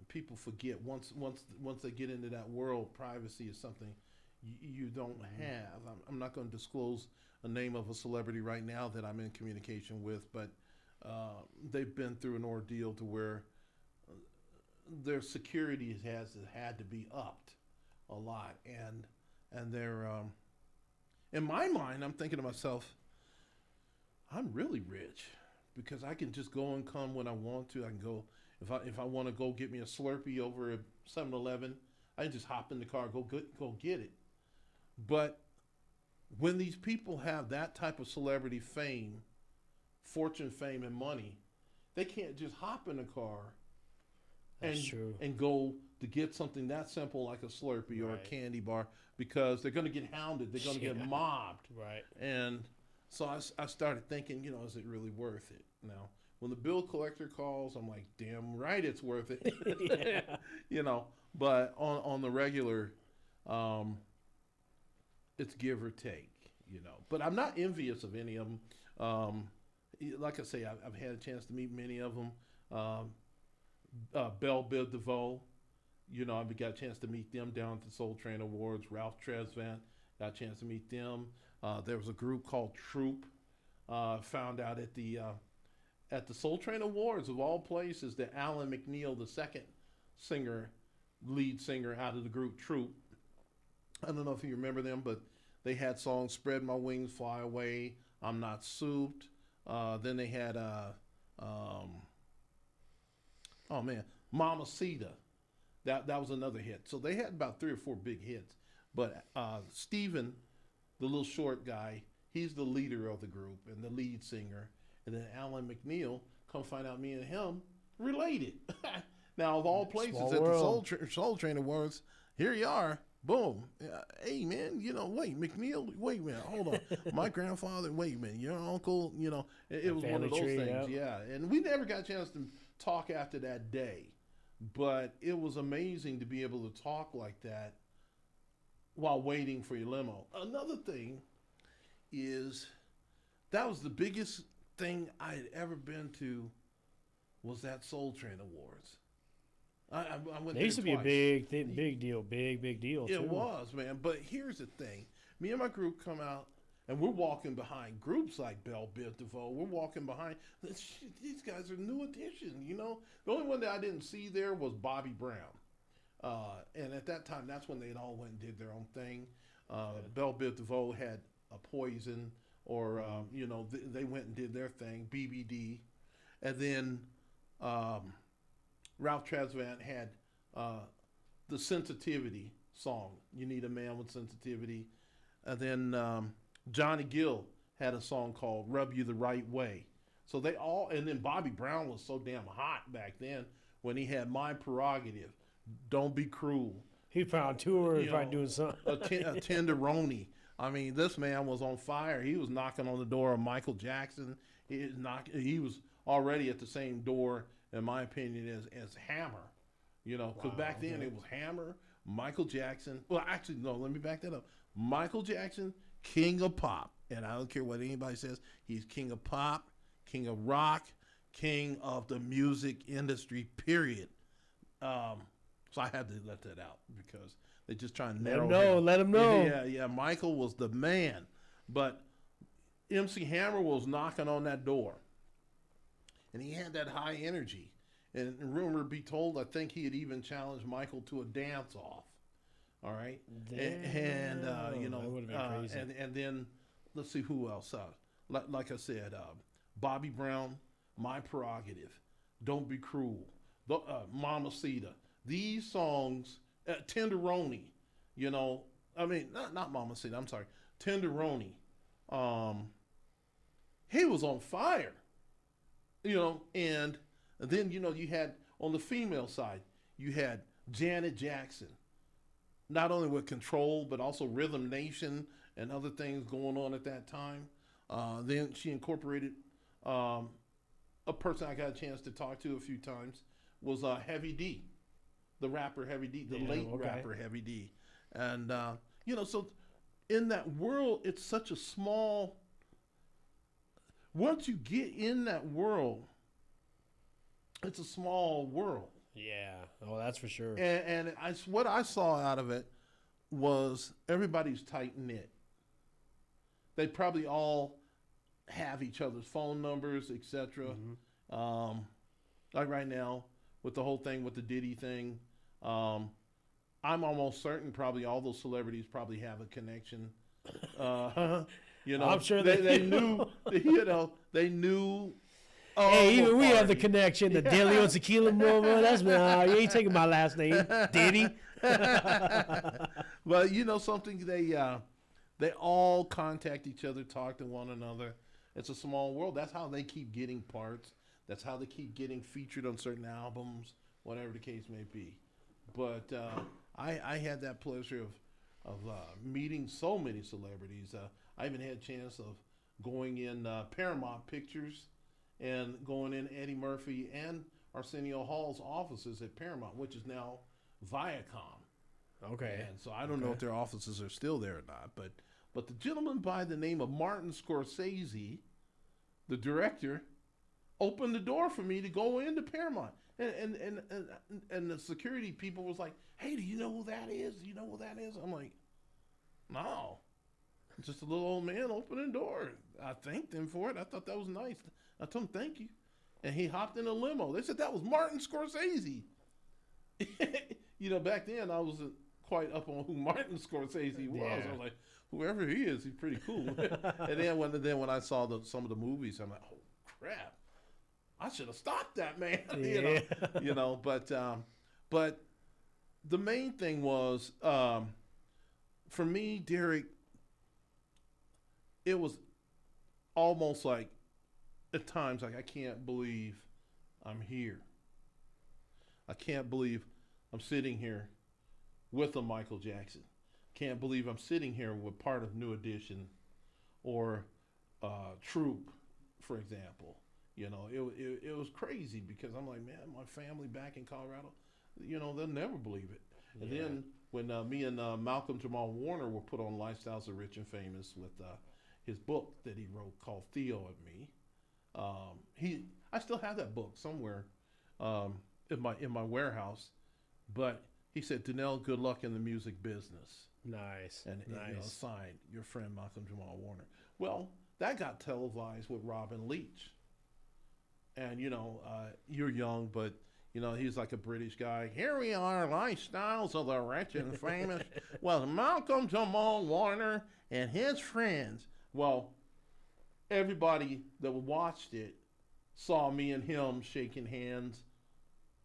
people forget. Once they get into that world, privacy is something you don't have. I'm not going to disclose a name of a celebrity right now that I'm in communication with, but they've been through an ordeal to where their security has had to be upped a lot, and they're in my mind, I'm thinking to myself, I'm really rich because I can just go and come when I want to. I can go if I want to go get me a Slurpee over at 7-Eleven, I can just hop in the car, go get it. But when these people have that type of celebrity fame, fortune, fame, and money, they can't just hop in a car and go to get something that simple like a Slurpee or a candy bar because they're going to get hounded. They're going to get mobbed. Right. And So I started thinking, is it really worth it? Now, when the bill collector calls, I'm like, damn right it's worth it. Yeah. But on the regular, um, it's give or take. But I'm not envious of any of them. Like I say, I've had a chance to meet many of them. Belle Biv DeVoe, I've got a chance to meet them down at the Soul Train Awards. Ralph Tresvant, got a chance to meet them. There was a group called Troop. Found out at the Soul Train Awards of all places that Alan McNeil, the second lead singer out of the group Troop. I don't know if you remember them, but they had songs "Spread My Wings, Fly Away," "I'm Not Souped." Then they had oh man, "Mamacita." That was another hit. So they had about 3 or 4 big hits. But Steven, the little short guy, he's the leader of the group and the lead singer. And then Alan McNeil, come find out me and him related. Now, of all places, Small at world. the Soul Train Awards, here you are. Boom. Hey, man, wait, McNeil, wait a minute, hold on. My grandfather, wait a minute, your uncle, it was one of those Family tree, things. Yeah. And we never got a chance to talk after that day. But it was amazing to be able to talk like that while waiting for your limo. Another thing is that was the biggest thing I had ever been to was that Soul Train Awards. I went They used to there be a twice. big deal, big deal. It too. was, man. But here's the thing. Me and my group come out, and we're walking behind groups like Belle Biv DeVoe. We're walking behind. These guys are new additions, The only one that I didn't see there was Bobby Brown. And at that time, that's when they all went and did their own thing. Belle Biv DeVoe had a Poison, or, they went and did their thing, BBD. And then Ralph Tresvant had the Sensitivity song, "You Need a Man with Sensitivity." And then Johnny Gill had a song called "Rub You the Right Way." So and then Bobby Brown was so damn hot back then when he had "My Prerogative," "Don't Be Cruel," He found tour, probably doing something. a Tenderoni. I mean, this man was on fire. He was knocking on the door of Michael Jackson. He was already at the same door, in my opinion, as Hammer. Because back then it was Hammer, Michael Jackson. Well, actually, no, let me back that up. Michael Jackson, king of pop. And I don't care what anybody says. He's king of pop, king of rock, king of the music industry, period. So I had to let that out because they're just trying to narrow him. Let him know. Yeah. Michael was the man. But MC Hammer was knocking on that door. And he had that high energy. And rumor be told, I think he had even challenged Michael to a dance-off. All right? And that would've been crazy. And then, let's see who else. Like I said, Bobby Brown, "My Prerogative," "Don't Be Cruel," "Mamacita." These songs, Tenderoni, not Mamacita, I'm sorry, Tenderoni. He was on fire, and then, you had, on the female side, you had Janet Jackson, not only with Control, but also Rhythm Nation and other things going on at that time. Then she incorporated a person I got a chance to talk to a few times was Heavy D, the rapper Heavy D, the late rapper Heavy D. And, so in that world, it's such a small, once you get in that world, it's a small world. Yeah. Oh, that's for sure. And what I saw out of it was everybody's tight knit. They probably all have each other's phone numbers, etc. Like right now, with the whole thing with the Diddy thing, I'm almost certain probably all those celebrities probably have a connection. I'm sure they knew. They knew. Hey, even we have the connection. The Delio and Tequila Mama. That's me. You ain't taking my last name, Diddy. Well, something, they all contact each other, talk to one another. It's a small world. That's how they keep getting parts. That's how they keep getting featured on certain albums, whatever the case may be. But I had that pleasure of meeting so many celebrities. I even had a chance going in Paramount Pictures and going in Eddie Murphy and Arsenio Hall's offices at Paramount, which is now Viacom. Okay. And so I don't know if their offices are still there or not, but the gentleman by the name of Martin Scorsese, the director, opened the door for me to go into Paramount. And the security people was like, "Hey, do you know who that is? Do you know who that is?" I'm like, "No, just a little old man opening the door." I thanked him for it. I thought that was nice. I told him thank you, and he hopped in a limo. They said that was Martin Scorsese. Back then I wasn't quite up on who Martin Scorsese was. Yeah. I was like, whoever he is, he's pretty cool. And then when I saw some of the movies, I'm like, oh crap, I should have stopped that man. Yeah. But the main thing was for me, Derrick, it was almost like at times like I can't believe I'm here. I can't believe I'm sitting here with a Michael Jackson. Can't believe I'm sitting here with part of New Edition or Troop, for example. It was crazy because I'm like, man, my family back in Colorado, they'll never believe it. And then when me and Malcolm Jamal Warner were put on Lifestyles of Rich and Famous with his book that he wrote called Theo and Me, I still have that book somewhere in my warehouse, but he said, Dannell, good luck in the music business. Nice. And nice. signed your friend Malcolm Jamal Warner. Well, that got televised with Robin Leach. And, you're young, but, he's like a British guy. Here we are, Lifestyles of the Rich and Famous. Well, Malcolm Jamal Warner and his friends. Well, everybody that watched it saw me and him shaking hands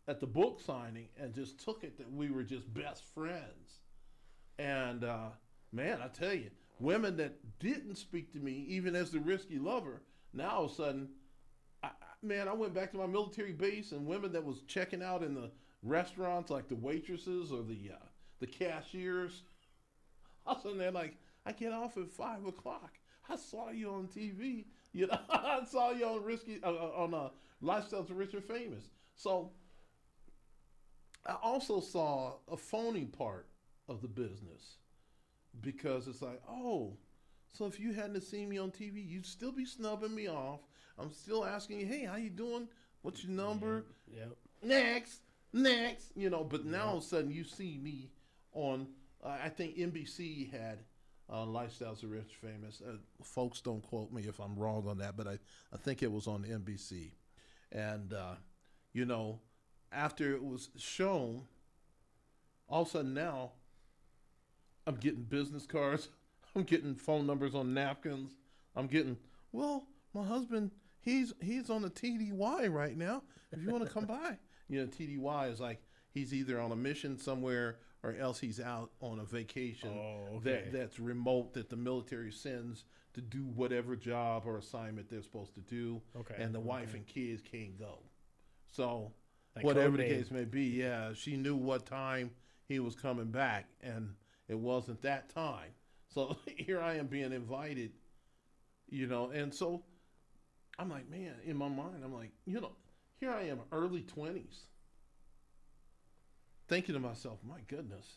at the book signing and just took it that we were just best friends. And man, I tell you, women that didn't speak to me, even as the risky lover, now all of a sudden, I went back to my military base and women that was checking out in the restaurants, like the waitresses or the cashiers, all of a sudden they're like, I get off at 5 o'clock. I saw you on TV. I saw you on Lifestyles of Rich and Famous. So I also saw a phony part of the business because it's like, oh, so if you hadn't seen me on TV, you'd still be snubbing me off. I'm still asking you, hey, how you doing? What's your number? Yep. Next. But now all of a sudden you see me on, I think NBC had Lifestyles of Rich Famous. Folks don't quote me if I'm wrong on that, but I think it was on NBC. And, after it was shown, all of a sudden now I'm getting business cards. I'm getting phone numbers on napkins. I'm getting, well, my husband, he's on the TDY right now. If you want to come by. TDY is like he's either on a mission somewhere or else he's out on a vacation that's remote that the military sends to do whatever job or assignment they're supposed to do. Okay. And the wife and kids can't go. So Like whatever the code name. case may be, she knew what time he was coming back, and it wasn't that time. So here I am being invited, and so I'm like, man, in my mind, I'm like, here I am, early 20s, thinking to myself, my goodness,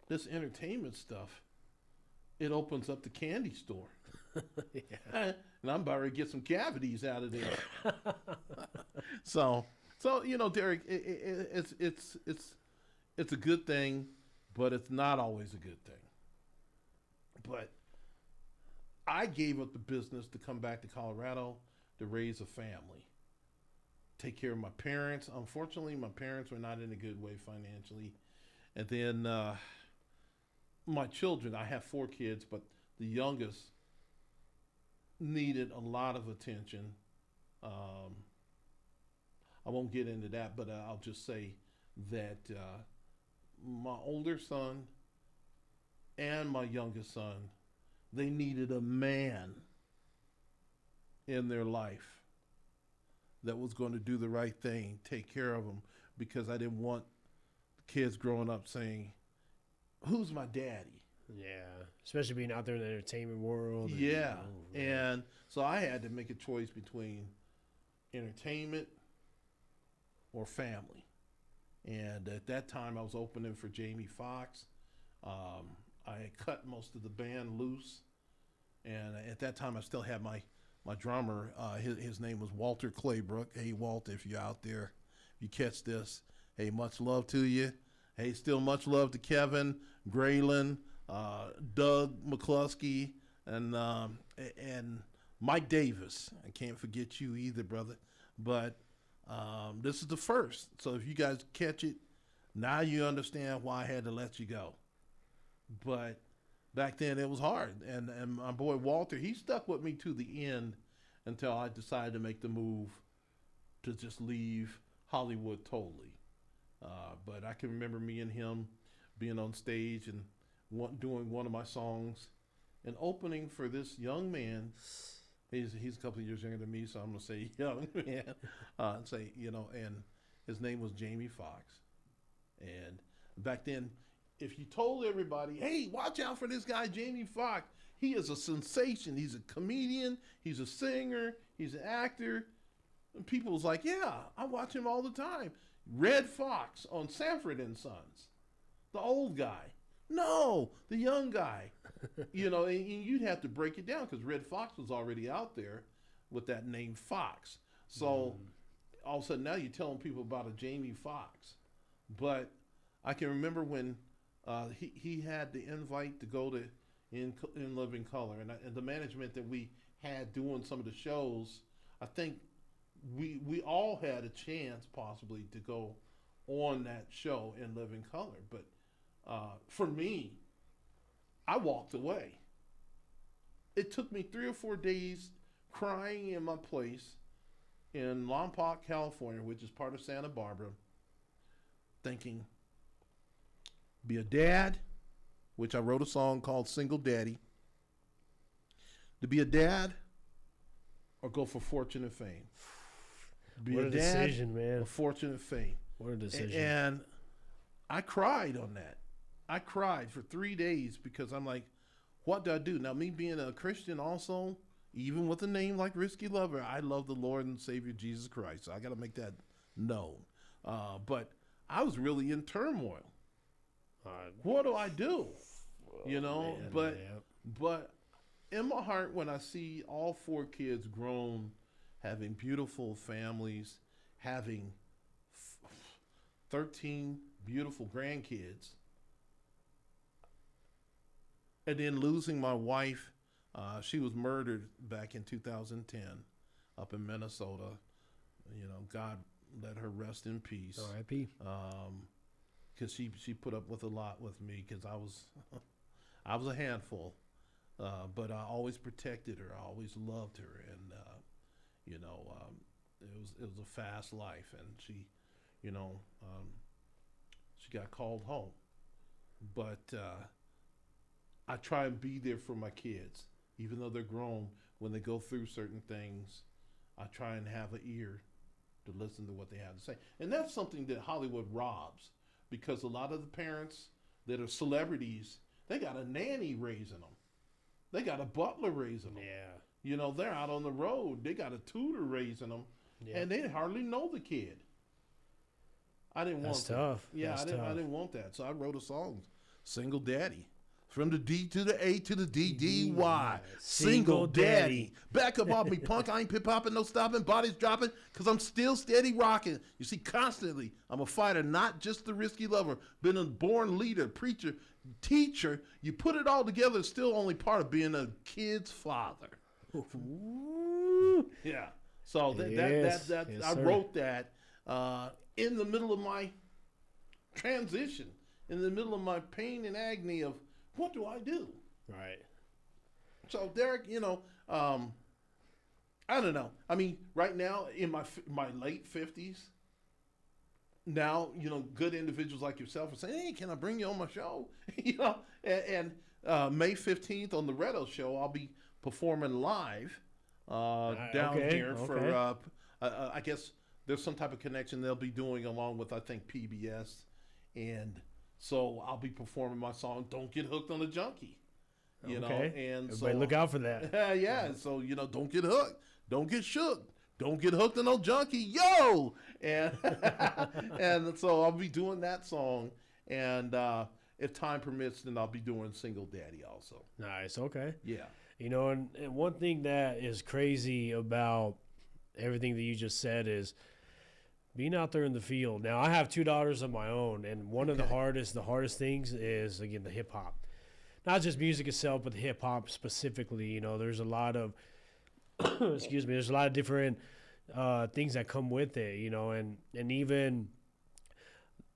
this entertainment stuff, it opens up the candy store. Yeah. And I'm about to get some cavities out of there. So Derrick, it's a good thing, but it's not always a good thing. But I gave up the business to come back to Colorado to raise a family, take care of my parents. Unfortunately, my parents were not in a good way financially. And then my children, I have 4 kids, but the youngest needed a lot of attention. I won't get into that, but I'll just say that my older son and my youngest son, they needed a man in their life that was going to do the right thing, take care of them, because I didn't want the kids growing up saying, who's my daddy? Yeah, especially being out there in the entertainment world. And, Yeah, oh, and so I had to make a choice between entertainment or family. And at that time, I was opening for Jamie Foxx. I had cut most of the band loose, and at that time, I still had my drummer. His name was Walter Claybrook. Hey, Walt, if you're out there, if you catch this, hey, much love to you. Hey, still much love to Kevin, Graylin, Doug McCluskey, and Mike Davis. I can't forget you either, brother. But this is the first. So if you guys catch it, now you understand why I had to let you go. But back then it was hard. And my boy Walter, he stuck with me to the end until I decided to make the move to just leave Hollywood totally. But I can remember me and him being on stage and doing one of my songs and opening for this young man. He's a couple of years younger than me, so I'm gonna say young man. And his name was Jamie Foxx. And back then, if you told everybody, "Hey, watch out for this guy, Jamie Foxx. He is a sensation. He's a comedian. He's a singer. He's an actor," and people was like, "Yeah, I watch him all the time." Red Fox on Sanford and Sons, the old guy. No, the young guy. And you'd have to break it down because Red Fox was already out there with that name Fox. So all of a sudden now you're telling people about a Jamie Foxx. But I can remember when he had the invite to go to In Living Color, and the management that we had doing some of the shows, I think we all had a chance possibly to go on that show In Living Color. But for me, I walked away. It took me 3 or 4 days crying in my place in Lompoc, California, which is part of Santa Barbara, thinking, be a dad, which I wrote a song called Single Daddy, to be a dad or go for fortune and fame. Be what a dad decision, man. or fortune and fame. What a decision. And I cried on that. I cried for 3 days because I'm like, what do I do? Now, me being a Christian also, even with a name like Risky Lover, I love the Lord and Savior Jesus Christ. So I got to make that known. But I was really in turmoil. What do I do? Man, But in my heart, when I see all 4 kids grown, having beautiful families, having 13 beautiful grandkids, and then losing my wife, she was murdered back in 2010 up in Minnesota. God let her rest in peace. R.I.P. Because she put up with a lot with me because I was a handful, but I always protected her. I always loved her, and it was a fast life, and she got called home, but I try and be there for my kids, even though they're grown. When they go through certain things, I try and have an ear to listen to what they have to say, and that's something that Hollywood robs. Because a lot of the parents that are celebrities, they got a nanny raising them. They got a butler raising them. Yeah. They're out on the road. They got a tutor raising them, and they hardly know the kid. I didn't want that. Tough. Yeah, That's I tough. didn't want that. So I wrote a song, Single Daddy. From the D to the A to the D, D, Y. Single Daddy. Back up off me, punk. I ain't pip-popping, no stopping, bodies dropping, because I'm still steady rocking. You see, constantly, I'm a fighter, not just the Risky Lover. Been a born leader, preacher, teacher. You put it all together, it's still only part of being a kid's father. Yeah. So I wrote that in the middle of my transition, in the middle of my pain and agony of, what do I do? Right. So Derrick, I don't know. I mean, right now in my late 50s, now good individuals like yourself are saying, "Hey, can I bring you on my show?" and May 15th on the Redo Show, I'll be performing live down here for. I guess there's some type of connection they'll be doing along with I think PBS and So I'll be performing my song "Don't Get Hooked on a Junkie." You know, Okay. and Everybody so look out for that. yeah. So don't get hooked, don't get shook, don't get hooked on no junkie, yo. And and so I'll be doing that song, and if time permits, then I'll be doing "Single Daddy" also. Nice. Okay. Yeah. You know, and one thing that is crazy about everything that you just said is being out there in the field. Now, I have 2 daughters of my own, and one of the hardest things is, again, the hip hop. Not just music itself, but the hip hop specifically. You know, there's a lot of, excuse me, there's a lot of different things that come with it. You know, and even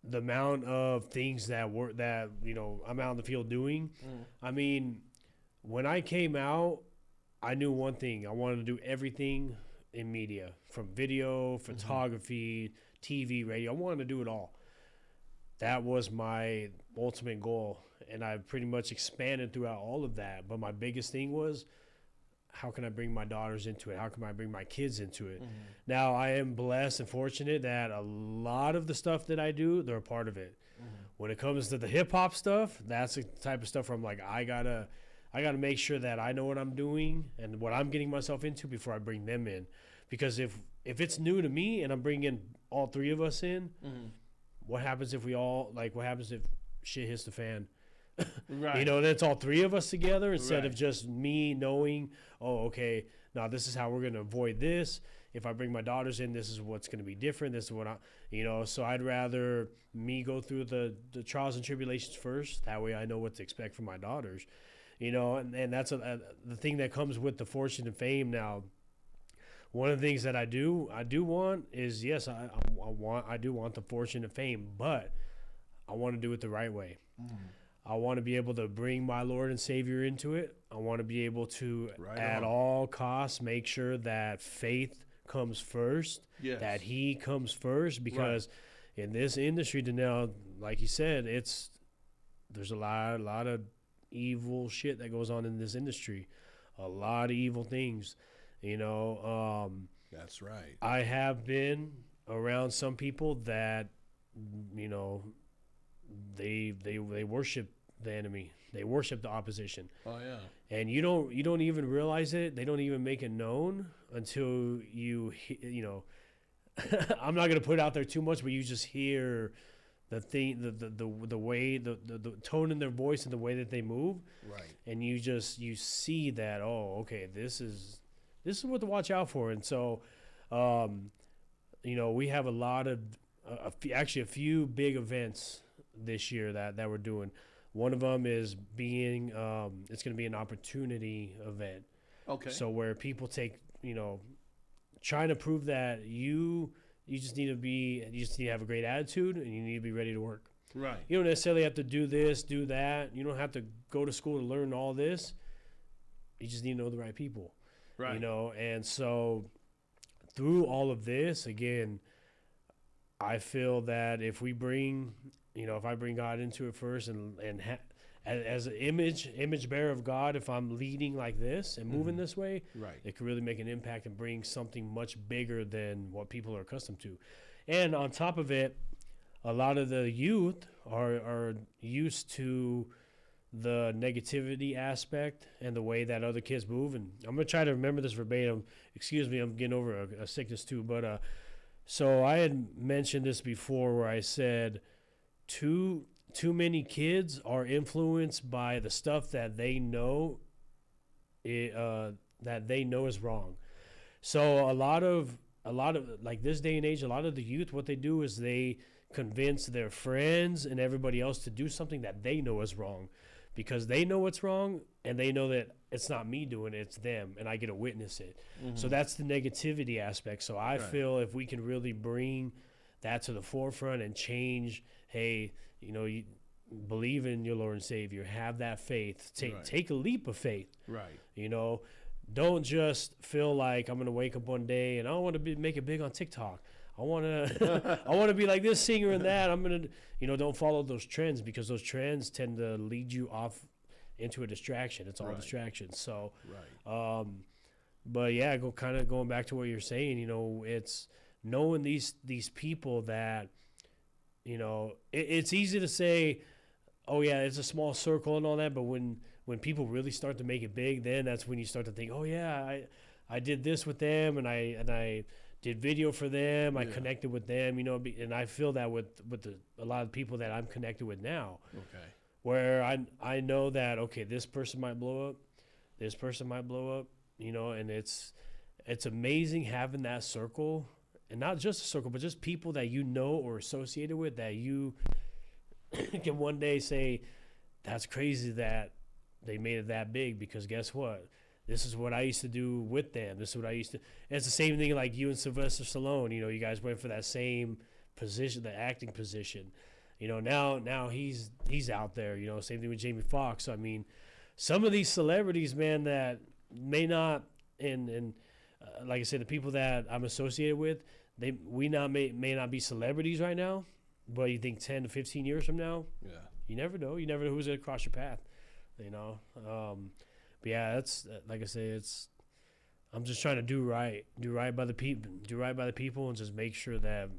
the amount of things that I'm out in the field doing. I mean, when I came out, I knew one thing: I wanted to do everything in media, from video, photography, TV, radio. I wanted to do it all. That was my ultimate goal, and I pretty much expanded throughout all of that. But my biggest thing was, how can I bring my daughters into it? How can I bring my kids into it? Now, I am blessed and fortunate that a lot of the stuff that I do, they're a part of it. When it comes to the hip hop stuff, that's the type of stuff where I'm like, I gotta make sure that I know what I'm doing and what I'm getting myself into before I bring them in. Because if it's new to me and I'm bringing all 3 of us in, what happens if what happens if shit hits the fan? Right. You know, that's all 3 of us together instead of Right. just me knowing, oh, okay, now this is how we're going to avoid this. If I bring my daughters in, this is what's going to be different. This is what so I'd rather me go through the trials and tribulations first. That way I know what to expect from my daughters, you know, and that's the thing that comes with the fortune and fame. Now, one of the things that I do want is, yes, I do want the fortune and fame, but I want to do it the right way. I want to be able to bring my Lord and Savior into it. I want to be able to, at all costs, make sure that faith comes first, Yes. that He comes first, because in this industry, Dannell, like you said, there's a lot of evil shit that goes on in this industry, a lot of evil things, you know. That's right. I have been around some people that, you know, they worship the enemy. They worship the opposition. Oh yeah. And you don't even realize it. They don't even make it known until you know. I'm not gonna put it out there too much, but you just hear the thing, the way, the tone in their voice and the way that they move, Right. and you see that, oh, okay, this is what to watch out for. And so, you know, we have a lot of actually a few big events this year that we're doing. One of them is being it's going to be an opportunity event. Okay. So where people take, you know, trying to prove that you just need to have a great attitude, and you need to be ready to work. Right. You don't necessarily have to do this, do that. You don't have to go to school to learn all this. You just need to know the right people. Right. You know, and so through all of this, again, I feel that if I bring God into it first, and as an image bearer of God, if I'm leading like this and moving this way, Right. it could really make an impact and bring something much bigger than what people are accustomed to. And on top of it, a lot of the youth are used to the negativity aspect and the way that other kids move. And I'm going to try to remember this verbatim. Excuse me, I'm getting over a sickness too. But so I had mentioned this before, where I said too many kids are influenced by the stuff that they know is wrong. So a lot of like this day and age, a lot of the youth, what they do is they convince their friends and everybody else to do something that they know is wrong, because they know it's wrong, and they know that it's not me doing it, it's them, and I get to witness it. So that's the negativity aspect. So I feel if we can really bring that to the forefront and change, hey, you know, you believe in your Lord and Savior, have that faith, take a leap of faith. Right. You know, don't just feel like I'm going to wake up one day and I want to make it big on TikTok. I want to be like this singer and that. I'm going to, you know, don't follow those trends, because those trends tend to lead you off into a distraction. It's all distractions. So, Right. but yeah, going back to what you're saying, you know, it's knowing these people that You know, it's easy to say, oh yeah, it's a small circle and all that, but when people really start to make it big, then that's when you start to think, oh yeah, I did this with them, and I did video for them, I connected with them, you know, and I feel that with a lot of people that I'm connected with now. Okay. Where I know that, okay, this person might blow up, this person might blow up, you know, and it's amazing having that circle, and not just a circle, but just people that you know or associated with that you can one day say, that's crazy that they made it that big, because guess what? This is what I used to do with them. This is what I used to. And it's the same thing like you and Sylvester Stallone. You know, you guys went for that same position, the acting position. You know, now he's out there. You know, same thing with Jamie Foxx. So, I mean, some of these celebrities, man, that may not, and like I said, the people that I'm associated with, may not be celebrities right now, but you think 10 to 15 years from now, you never know. You never know who's gonna cross your path. You know. But yeah, that's like I say, I'm just trying to do right by the people, and just make sure that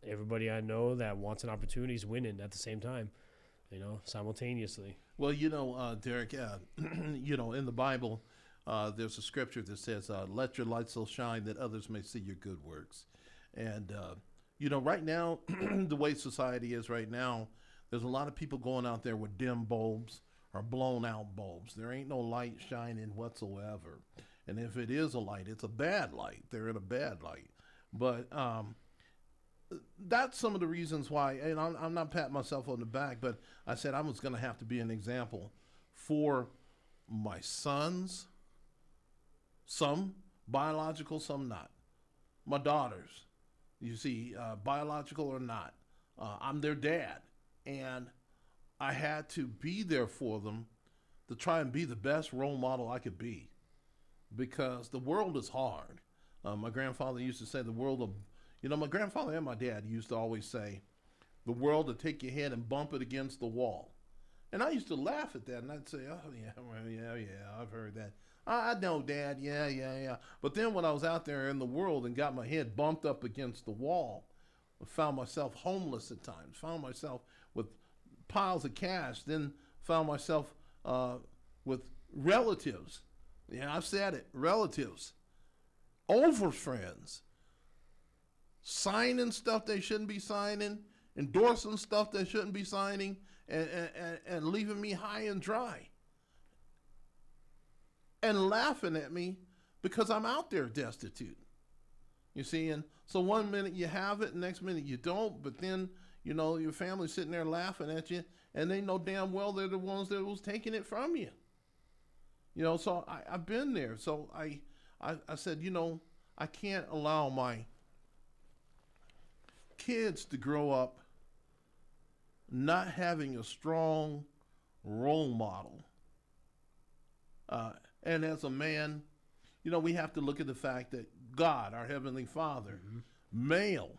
everybody I know that wants an opportunity is winning at the same time, you know, simultaneously. Well, you know, Derrick, you know, in the Bible, there's a scripture that says, "Let your light so shine that others may see your good works." And you know, right now, the way society is right now, there's a lot of people going out there with dim bulbs or blown out bulbs. There ain't no light shining whatsoever. And if it is a light, it's a bad light. They're in a bad light. But that's some of the reasons why, and I'm not patting myself on the back, but I said I was going to have to be an example for my sons, some biological, some not. My daughters, you see, biological or not. I'm their dad. And I had to be there for them to try and be the best role model I could be, because the world is hard. My grandfather used to say my grandfather and my dad used to always say, the world will take your head and bump it against the wall. And I used to laugh at that, and I'd say, oh, yeah, well, yeah, I've heard that. I know, Dad, yeah. But then when I was out there in the world and got my head bumped up against the wall, I found myself homeless at times, found myself with piles of cash, then found myself with relatives. Yeah, I've said it, relatives, over friends, signing stuff they shouldn't be signing, endorsing stuff they shouldn't be signing, and leaving me high and dry, and laughing at me because I'm out there destitute. You see, and so one minute you have it, next minute you don't, but then, you know, your family's sitting there laughing at you, and they know damn well they're the ones that was taking it from you. You know, so I've been there. So I said, you know, I can't allow my kids to grow up not having a strong role model. And as a man, you know, we have to look at the fact that God, our Heavenly Father, male,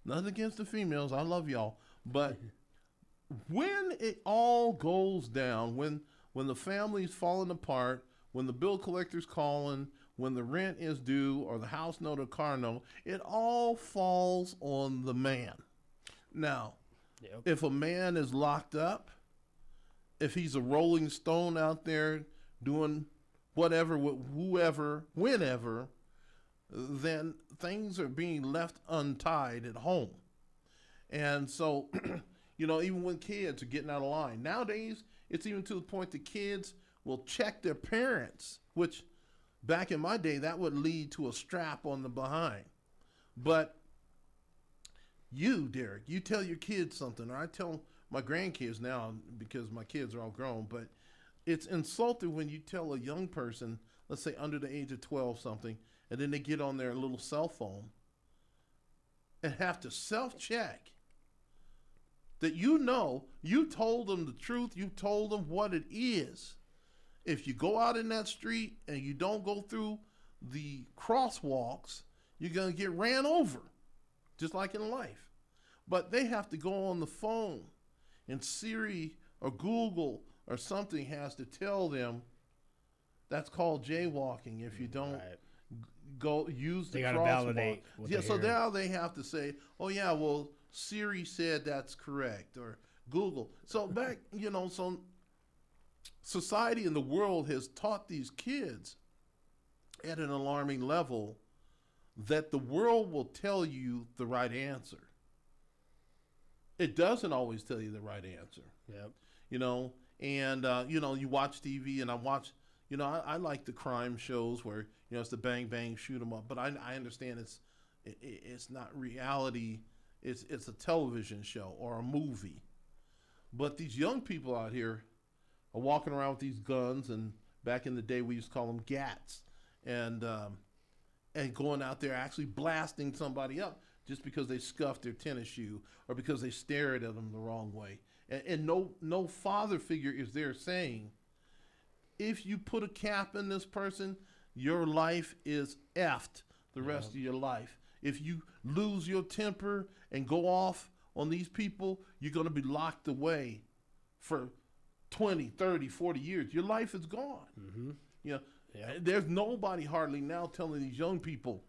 nothing against the females, I love y'all, but when it all goes down, when the family's falling apart, when the bill collector's calling, when the rent is due, or the house note or car note, it all falls on the man. Now, if a man is locked up, if he's a rolling stone out there doing whatever with whoever, whenever, then things are being left untied at home. And so, you know, even when kids are getting out of line, nowadays, it's even to the point that kids will check their parents, which back in my day, that would lead to a strap on the behind. But you, Derrick, you tell your kids something, or I tell my grandkids now because my kids are all grown, but it's insulting when you tell a young person, let's say under the age of 12 something, and then they get on their little cell phone and have to self-check that, you know, you told them the truth, you told them what it is. If you go out in that street and you don't go through the crosswalks, you're going to get ran over, just like in life. But they have to go on the phone, and Siri or Google or something has to tell them that's called jaywalking if you don't go use the They gotta crosswalk. validate what Yeah, they so hear. now they have to say, oh yeah, well Siri said that's correct, or Google. So back, so society and the world has taught these kids at an alarming level that the world will tell you the right answer. It doesn't always tell you the right answer. Yep. And you watch TV, and I like the crime shows where it's the bang bang shoot 'em up, but I understand it's not reality. It's a television show or a movie. But these young people out here are walking around with these guns, and back in the day we used to call them gats, and going out there actually blasting somebody up just because they scuffed their tennis shoe or because they stared at them the wrong way. And no father figure is there saying, if you put a cap in this person, your life is effed the rest of your life. If you lose your temper and go off on these people, you're going to be locked away for 20, 30, 40 years. Your life is gone. Mm-hmm. There's nobody hardly now telling these young people,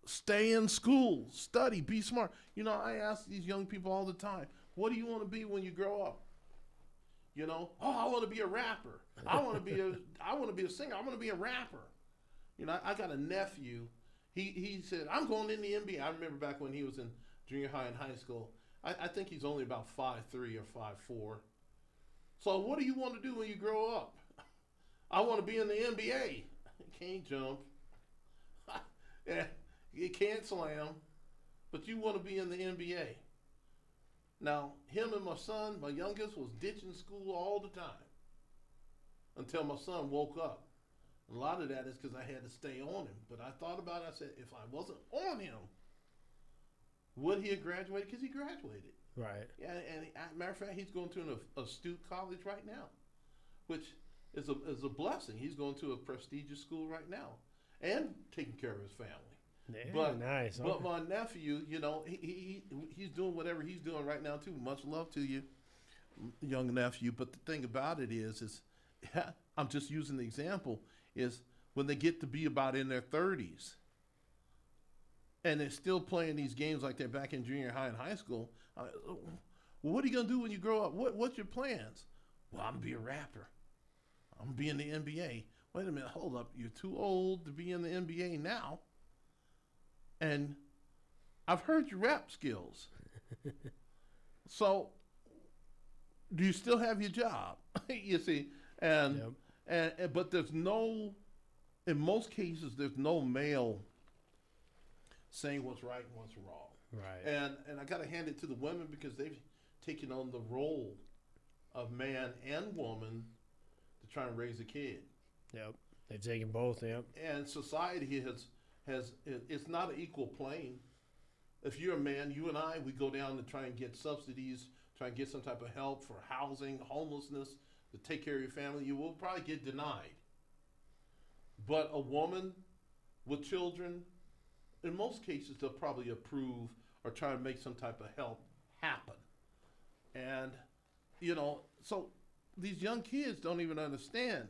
stay in school, study, be smart. I ask these young people all the time, what do you want to be when you grow up? I want to be a rapper. I want to be a singer. I want to be a rapper. I got a nephew. He said, I'm going in the NBA. I remember back when he was in junior high and high school. I think he's only about 5'3" or 5'4". So what do you want to do when you grow up? I want to be in the NBA. Can't jump. Yeah, you can't slam, but you want to be in the NBA. Now, him and my son, my youngest, was ditching school all the time until my son woke up. A lot of that is because I had to stay on him. But I thought about it. I said, if I wasn't on him, would he have graduated? Because he graduated. Right. Yeah, and matter of fact, he's going to an astute college right now, which is a blessing. He's going to a prestigious school right now and taking care of his family. Yeah, nice. But my nephew, he's doing whatever he's doing right now too. Much love to you, young nephew. But the thing about it is I'm just using the example, is when they get to be about in their 30s and they're still playing these games like they're back in junior high and high school. Well, what are you gonna do when you grow up? What's your plans? Well, I'm gonna be a rapper. I'm gonna be in the NBA. Wait a minute, hold up. You're too old to be in the NBA now. And I've heard your rap skills. So do you still have your job? You see, and but in most cases, there's no male saying what's right and what's wrong. Right. And I got to hand it to the women because they've taken on the role of man and woman to try and raise a kid. Yep. They've taken both. Yep. And society has it's not an equal plane. If you're a man, you and I, we go down to try and get subsidies, try and get some type of help for housing, homelessness, to take care of your family. You will probably get denied. But a woman with children, in most cases, they'll probably approve or try to make some type of help happen. And, so these young kids don't even understand,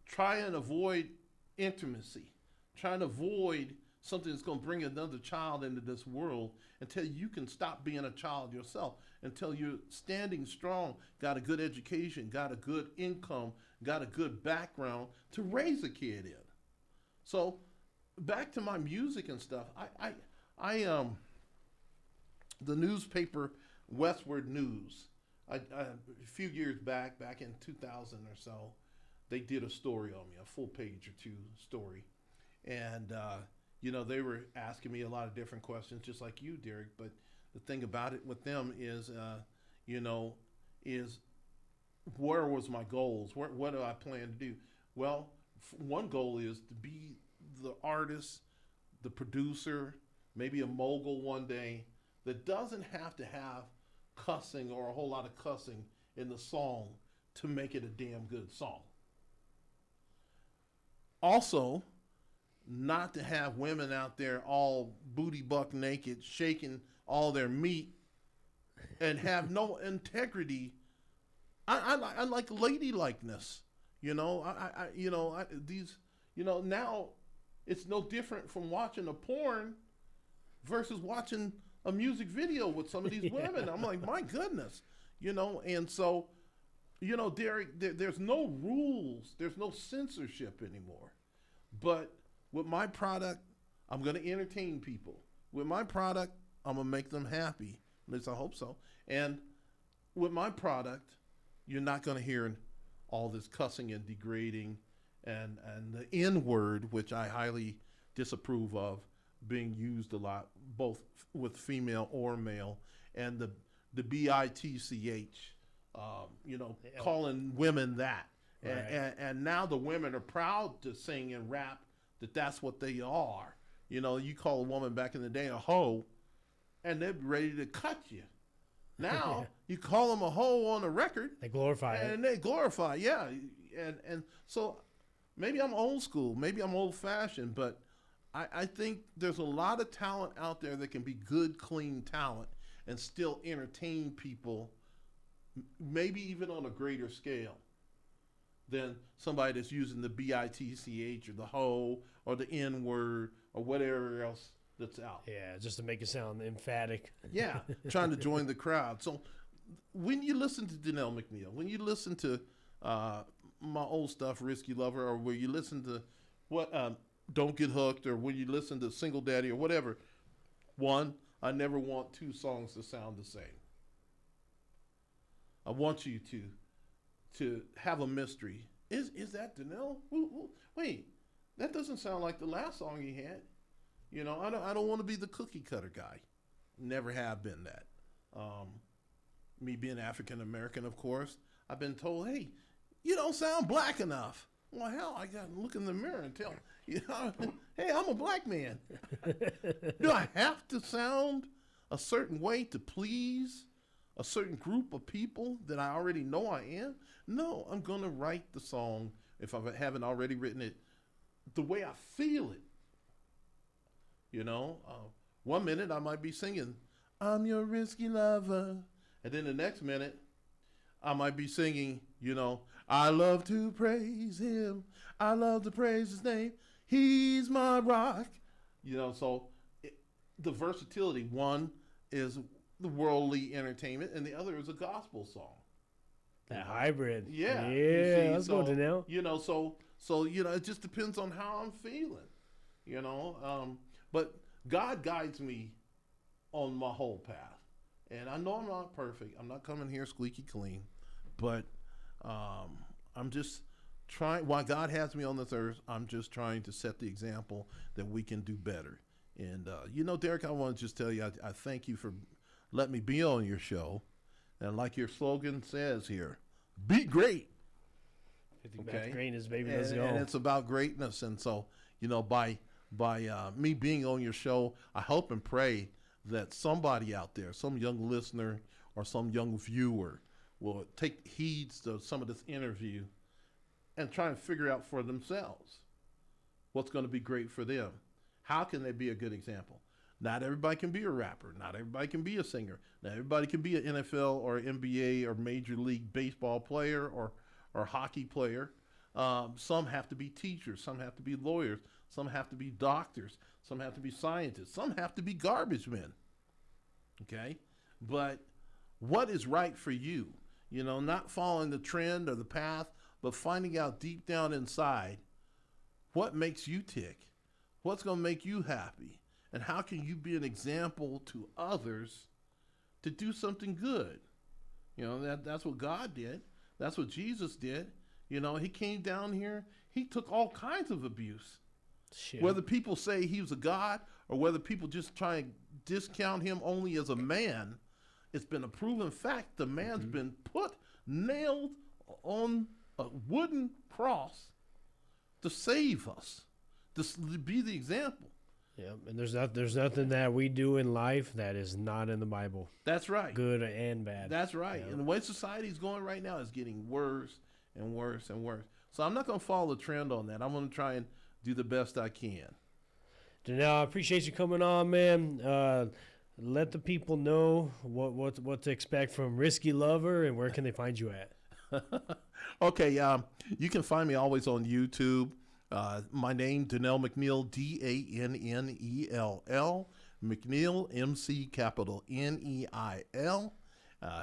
try and avoid intimacy, trying to avoid something that's going to bring another child into this world until you can stop being a child yourself, until you're standing strong, got a good education, got a good income, got a good background to raise a kid in. So back to my music and stuff, the newspaper Westward News, a few years back in 2000 or so, they did a story on me, a full page or two story. And, they were asking me a lot of different questions, just like you, Derrick. But the thing about it with them is, is where was my goals? What do I plan to do? Well, one goal is to be the artist, the producer, maybe a mogul one day that doesn't have to have cussing or a whole lot of cussing in the song to make it a damn good song. Also, not to have women out there all booty buck naked, shaking all their meat and have no integrity. I like ladylikeness. These Now it's no different from watching a porn versus watching a music video with some of these women. I'm like, my goodness, and so, Derrick, there's no rules, there's no censorship anymore. But with my product, I'm going to entertain people. With my product, I'm going to make them happy. At least I hope so. And with my product, you're not going to hear all this cussing and degrading and the N word, which I highly disapprove of, being used a lot, both with female or male, and the bitch, calling women that. Right. And now the women are proud to sing and rap that's what they are. You call a woman back in the day a hoe, and they're ready to cut you. Now you call them a hoe on a record, They glorify it. and they glorify, yeah. And so maybe I'm old school, maybe I'm old fashioned, but I think there's a lot of talent out there that can be good, clean talent and still entertain people, maybe even on a greater scale than somebody that's using the bitch or the hoe or the N word or whatever else that's out. Yeah, just to make it sound emphatic. Yeah, trying to join the crowd. So when you listen to Dannell McNeil, when you listen to my old stuff, Risky Lover, or where you listen to Don't Get Hooked, or when you listen to Single Daddy or whatever, one, I never want two songs to sound the same. I want you to have a mystery. Is that Dannell? Wait, that doesn't sound like the last song he had. I don't want to be the cookie cutter guy. Never have been that. Me being African American, of course, I've been told, hey, you don't sound black enough. Well, hell, I got to look in the mirror and tell, hey, I'm a black man. Do I have to sound a certain way to please a certain group of people that I already know I am? No, I'm going to write the song, if I haven't already written it, the way I feel it. 1 minute I might be singing, I'm your risky lover. And then the next minute I might be singing, I love to praise him. I love to praise his name. He's my rock. So the versatility, one is the worldly entertainment and the other is a gospel song. That hybrid. Yeah. Yeah, let's go, Dannell. So it just depends on how I'm feeling, but God guides me on my whole path. And I know I'm not perfect. I'm not coming here squeaky clean, but I'm just trying, while God has me on this earth, I'm just trying to set the example that we can do better. And, Derrick, I want to just tell you, I thank you for letting me be on your show. And like your slogan says here, be great. 50 okay. Greatness, baby, let's go. And it's about greatness. And so, by me being on your show, I hope and pray that somebody out there, some young listener or some young viewer, will take heed to some of this interview and try and figure out for themselves what's going to be great for them. How can they be a good example? Not everybody can be a rapper. Not everybody can be a singer. Not everybody can be an NFL or NBA or Major League Baseball player or hockey player. Some have to be teachers. Some have to be lawyers. Some have to be doctors. Some have to be scientists. Some have to be garbage men. Okay? But what is right for you? Not following the trend or the path, but finding out deep down inside what makes you tick. What's going to make you happy? And how can you be an example to others to do something good? That's what God did. That's what Jesus did. He came down here. He took all kinds of abuse. Shit. Whether people say he was a god or whether people just try and discount him only as a man, it's been a proven fact the man's been nailed on a wooden cross to save us, to be the example. Yeah, and there's nothing that we do in life that is not in the Bible. That's right. Good and bad. That's right. Yeah. And the way society's going right now is getting worse and worse and worse. So I'm not going to follow the trend on that. I'm going to try and do the best I can. Dannell, I appreciate you coming on, man. Let the people know what to expect from Risky Lover and where can they find you at. Okay, you can find me always on YouTube. My name, Dannell McNeil, Dannell. McNeil, MC capital Neil.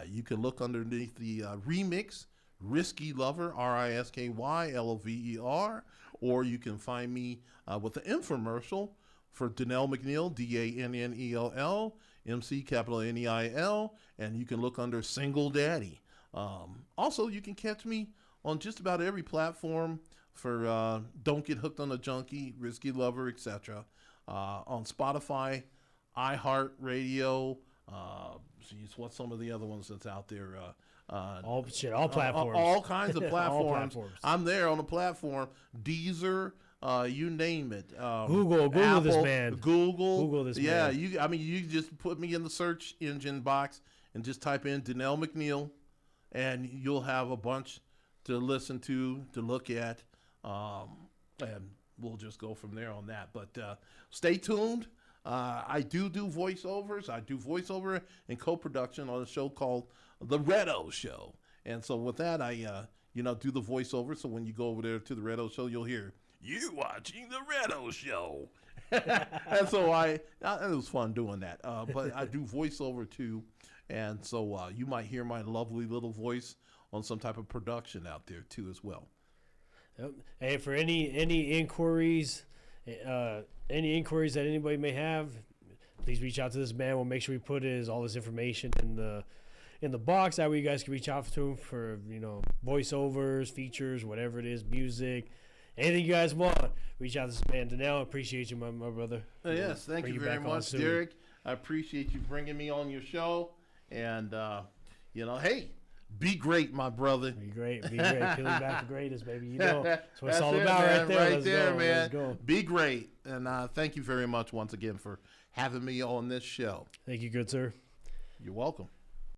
You can look underneath the remix, Risky Lover, RISKYLOVER, or you can find me with the infomercial for Dannell McNeil, Dannell, MC capital Neil, and you can look under Single Daddy. Also, you can catch me on just about every platform for Don't Get Hooked on a Junkie, Risky Lover, etc. On Spotify, iHeartRadio, what's some of the other ones that's out there? All platforms. All kinds of platforms. All platforms. I'm there on the platform. Deezer, you name it. Google Apple, this man. Google this man. Yeah, you just put me in the search engine box and just type in Dannell McNeil, and you'll have a bunch to listen to look at, and we'll just go from there on that. But stay tuned. I do voiceovers. I do voiceover and co-production on a show called The Redo Show. And so with that, I do the voiceover. So when you go over there to the Redo Show, you'll hear, "You watching The Redo Show." And so it was fun doing that. But I do voiceover too. And so you might hear my lovely little voice on some type of production out there too as well. Yep. Hey, for any inquiries, that anybody may have, please reach out to this man. We'll make sure we put all this information in the box. That way you guys can reach out to him for voiceovers, features, whatever it is, music, anything you guys want. Reach out to this man, Dannell. I appreciate you, my brother. Yes, thank you very much, Derrick. I appreciate you bringing me on your show. And hey, be great, my brother. Be great. Peeling back the greatest, baby. That's what it's all it, about, man. right there. Right Let's there, go. man. Let's go. Be great. And thank you very much once again for having me on this show. Thank you, good sir. You're welcome.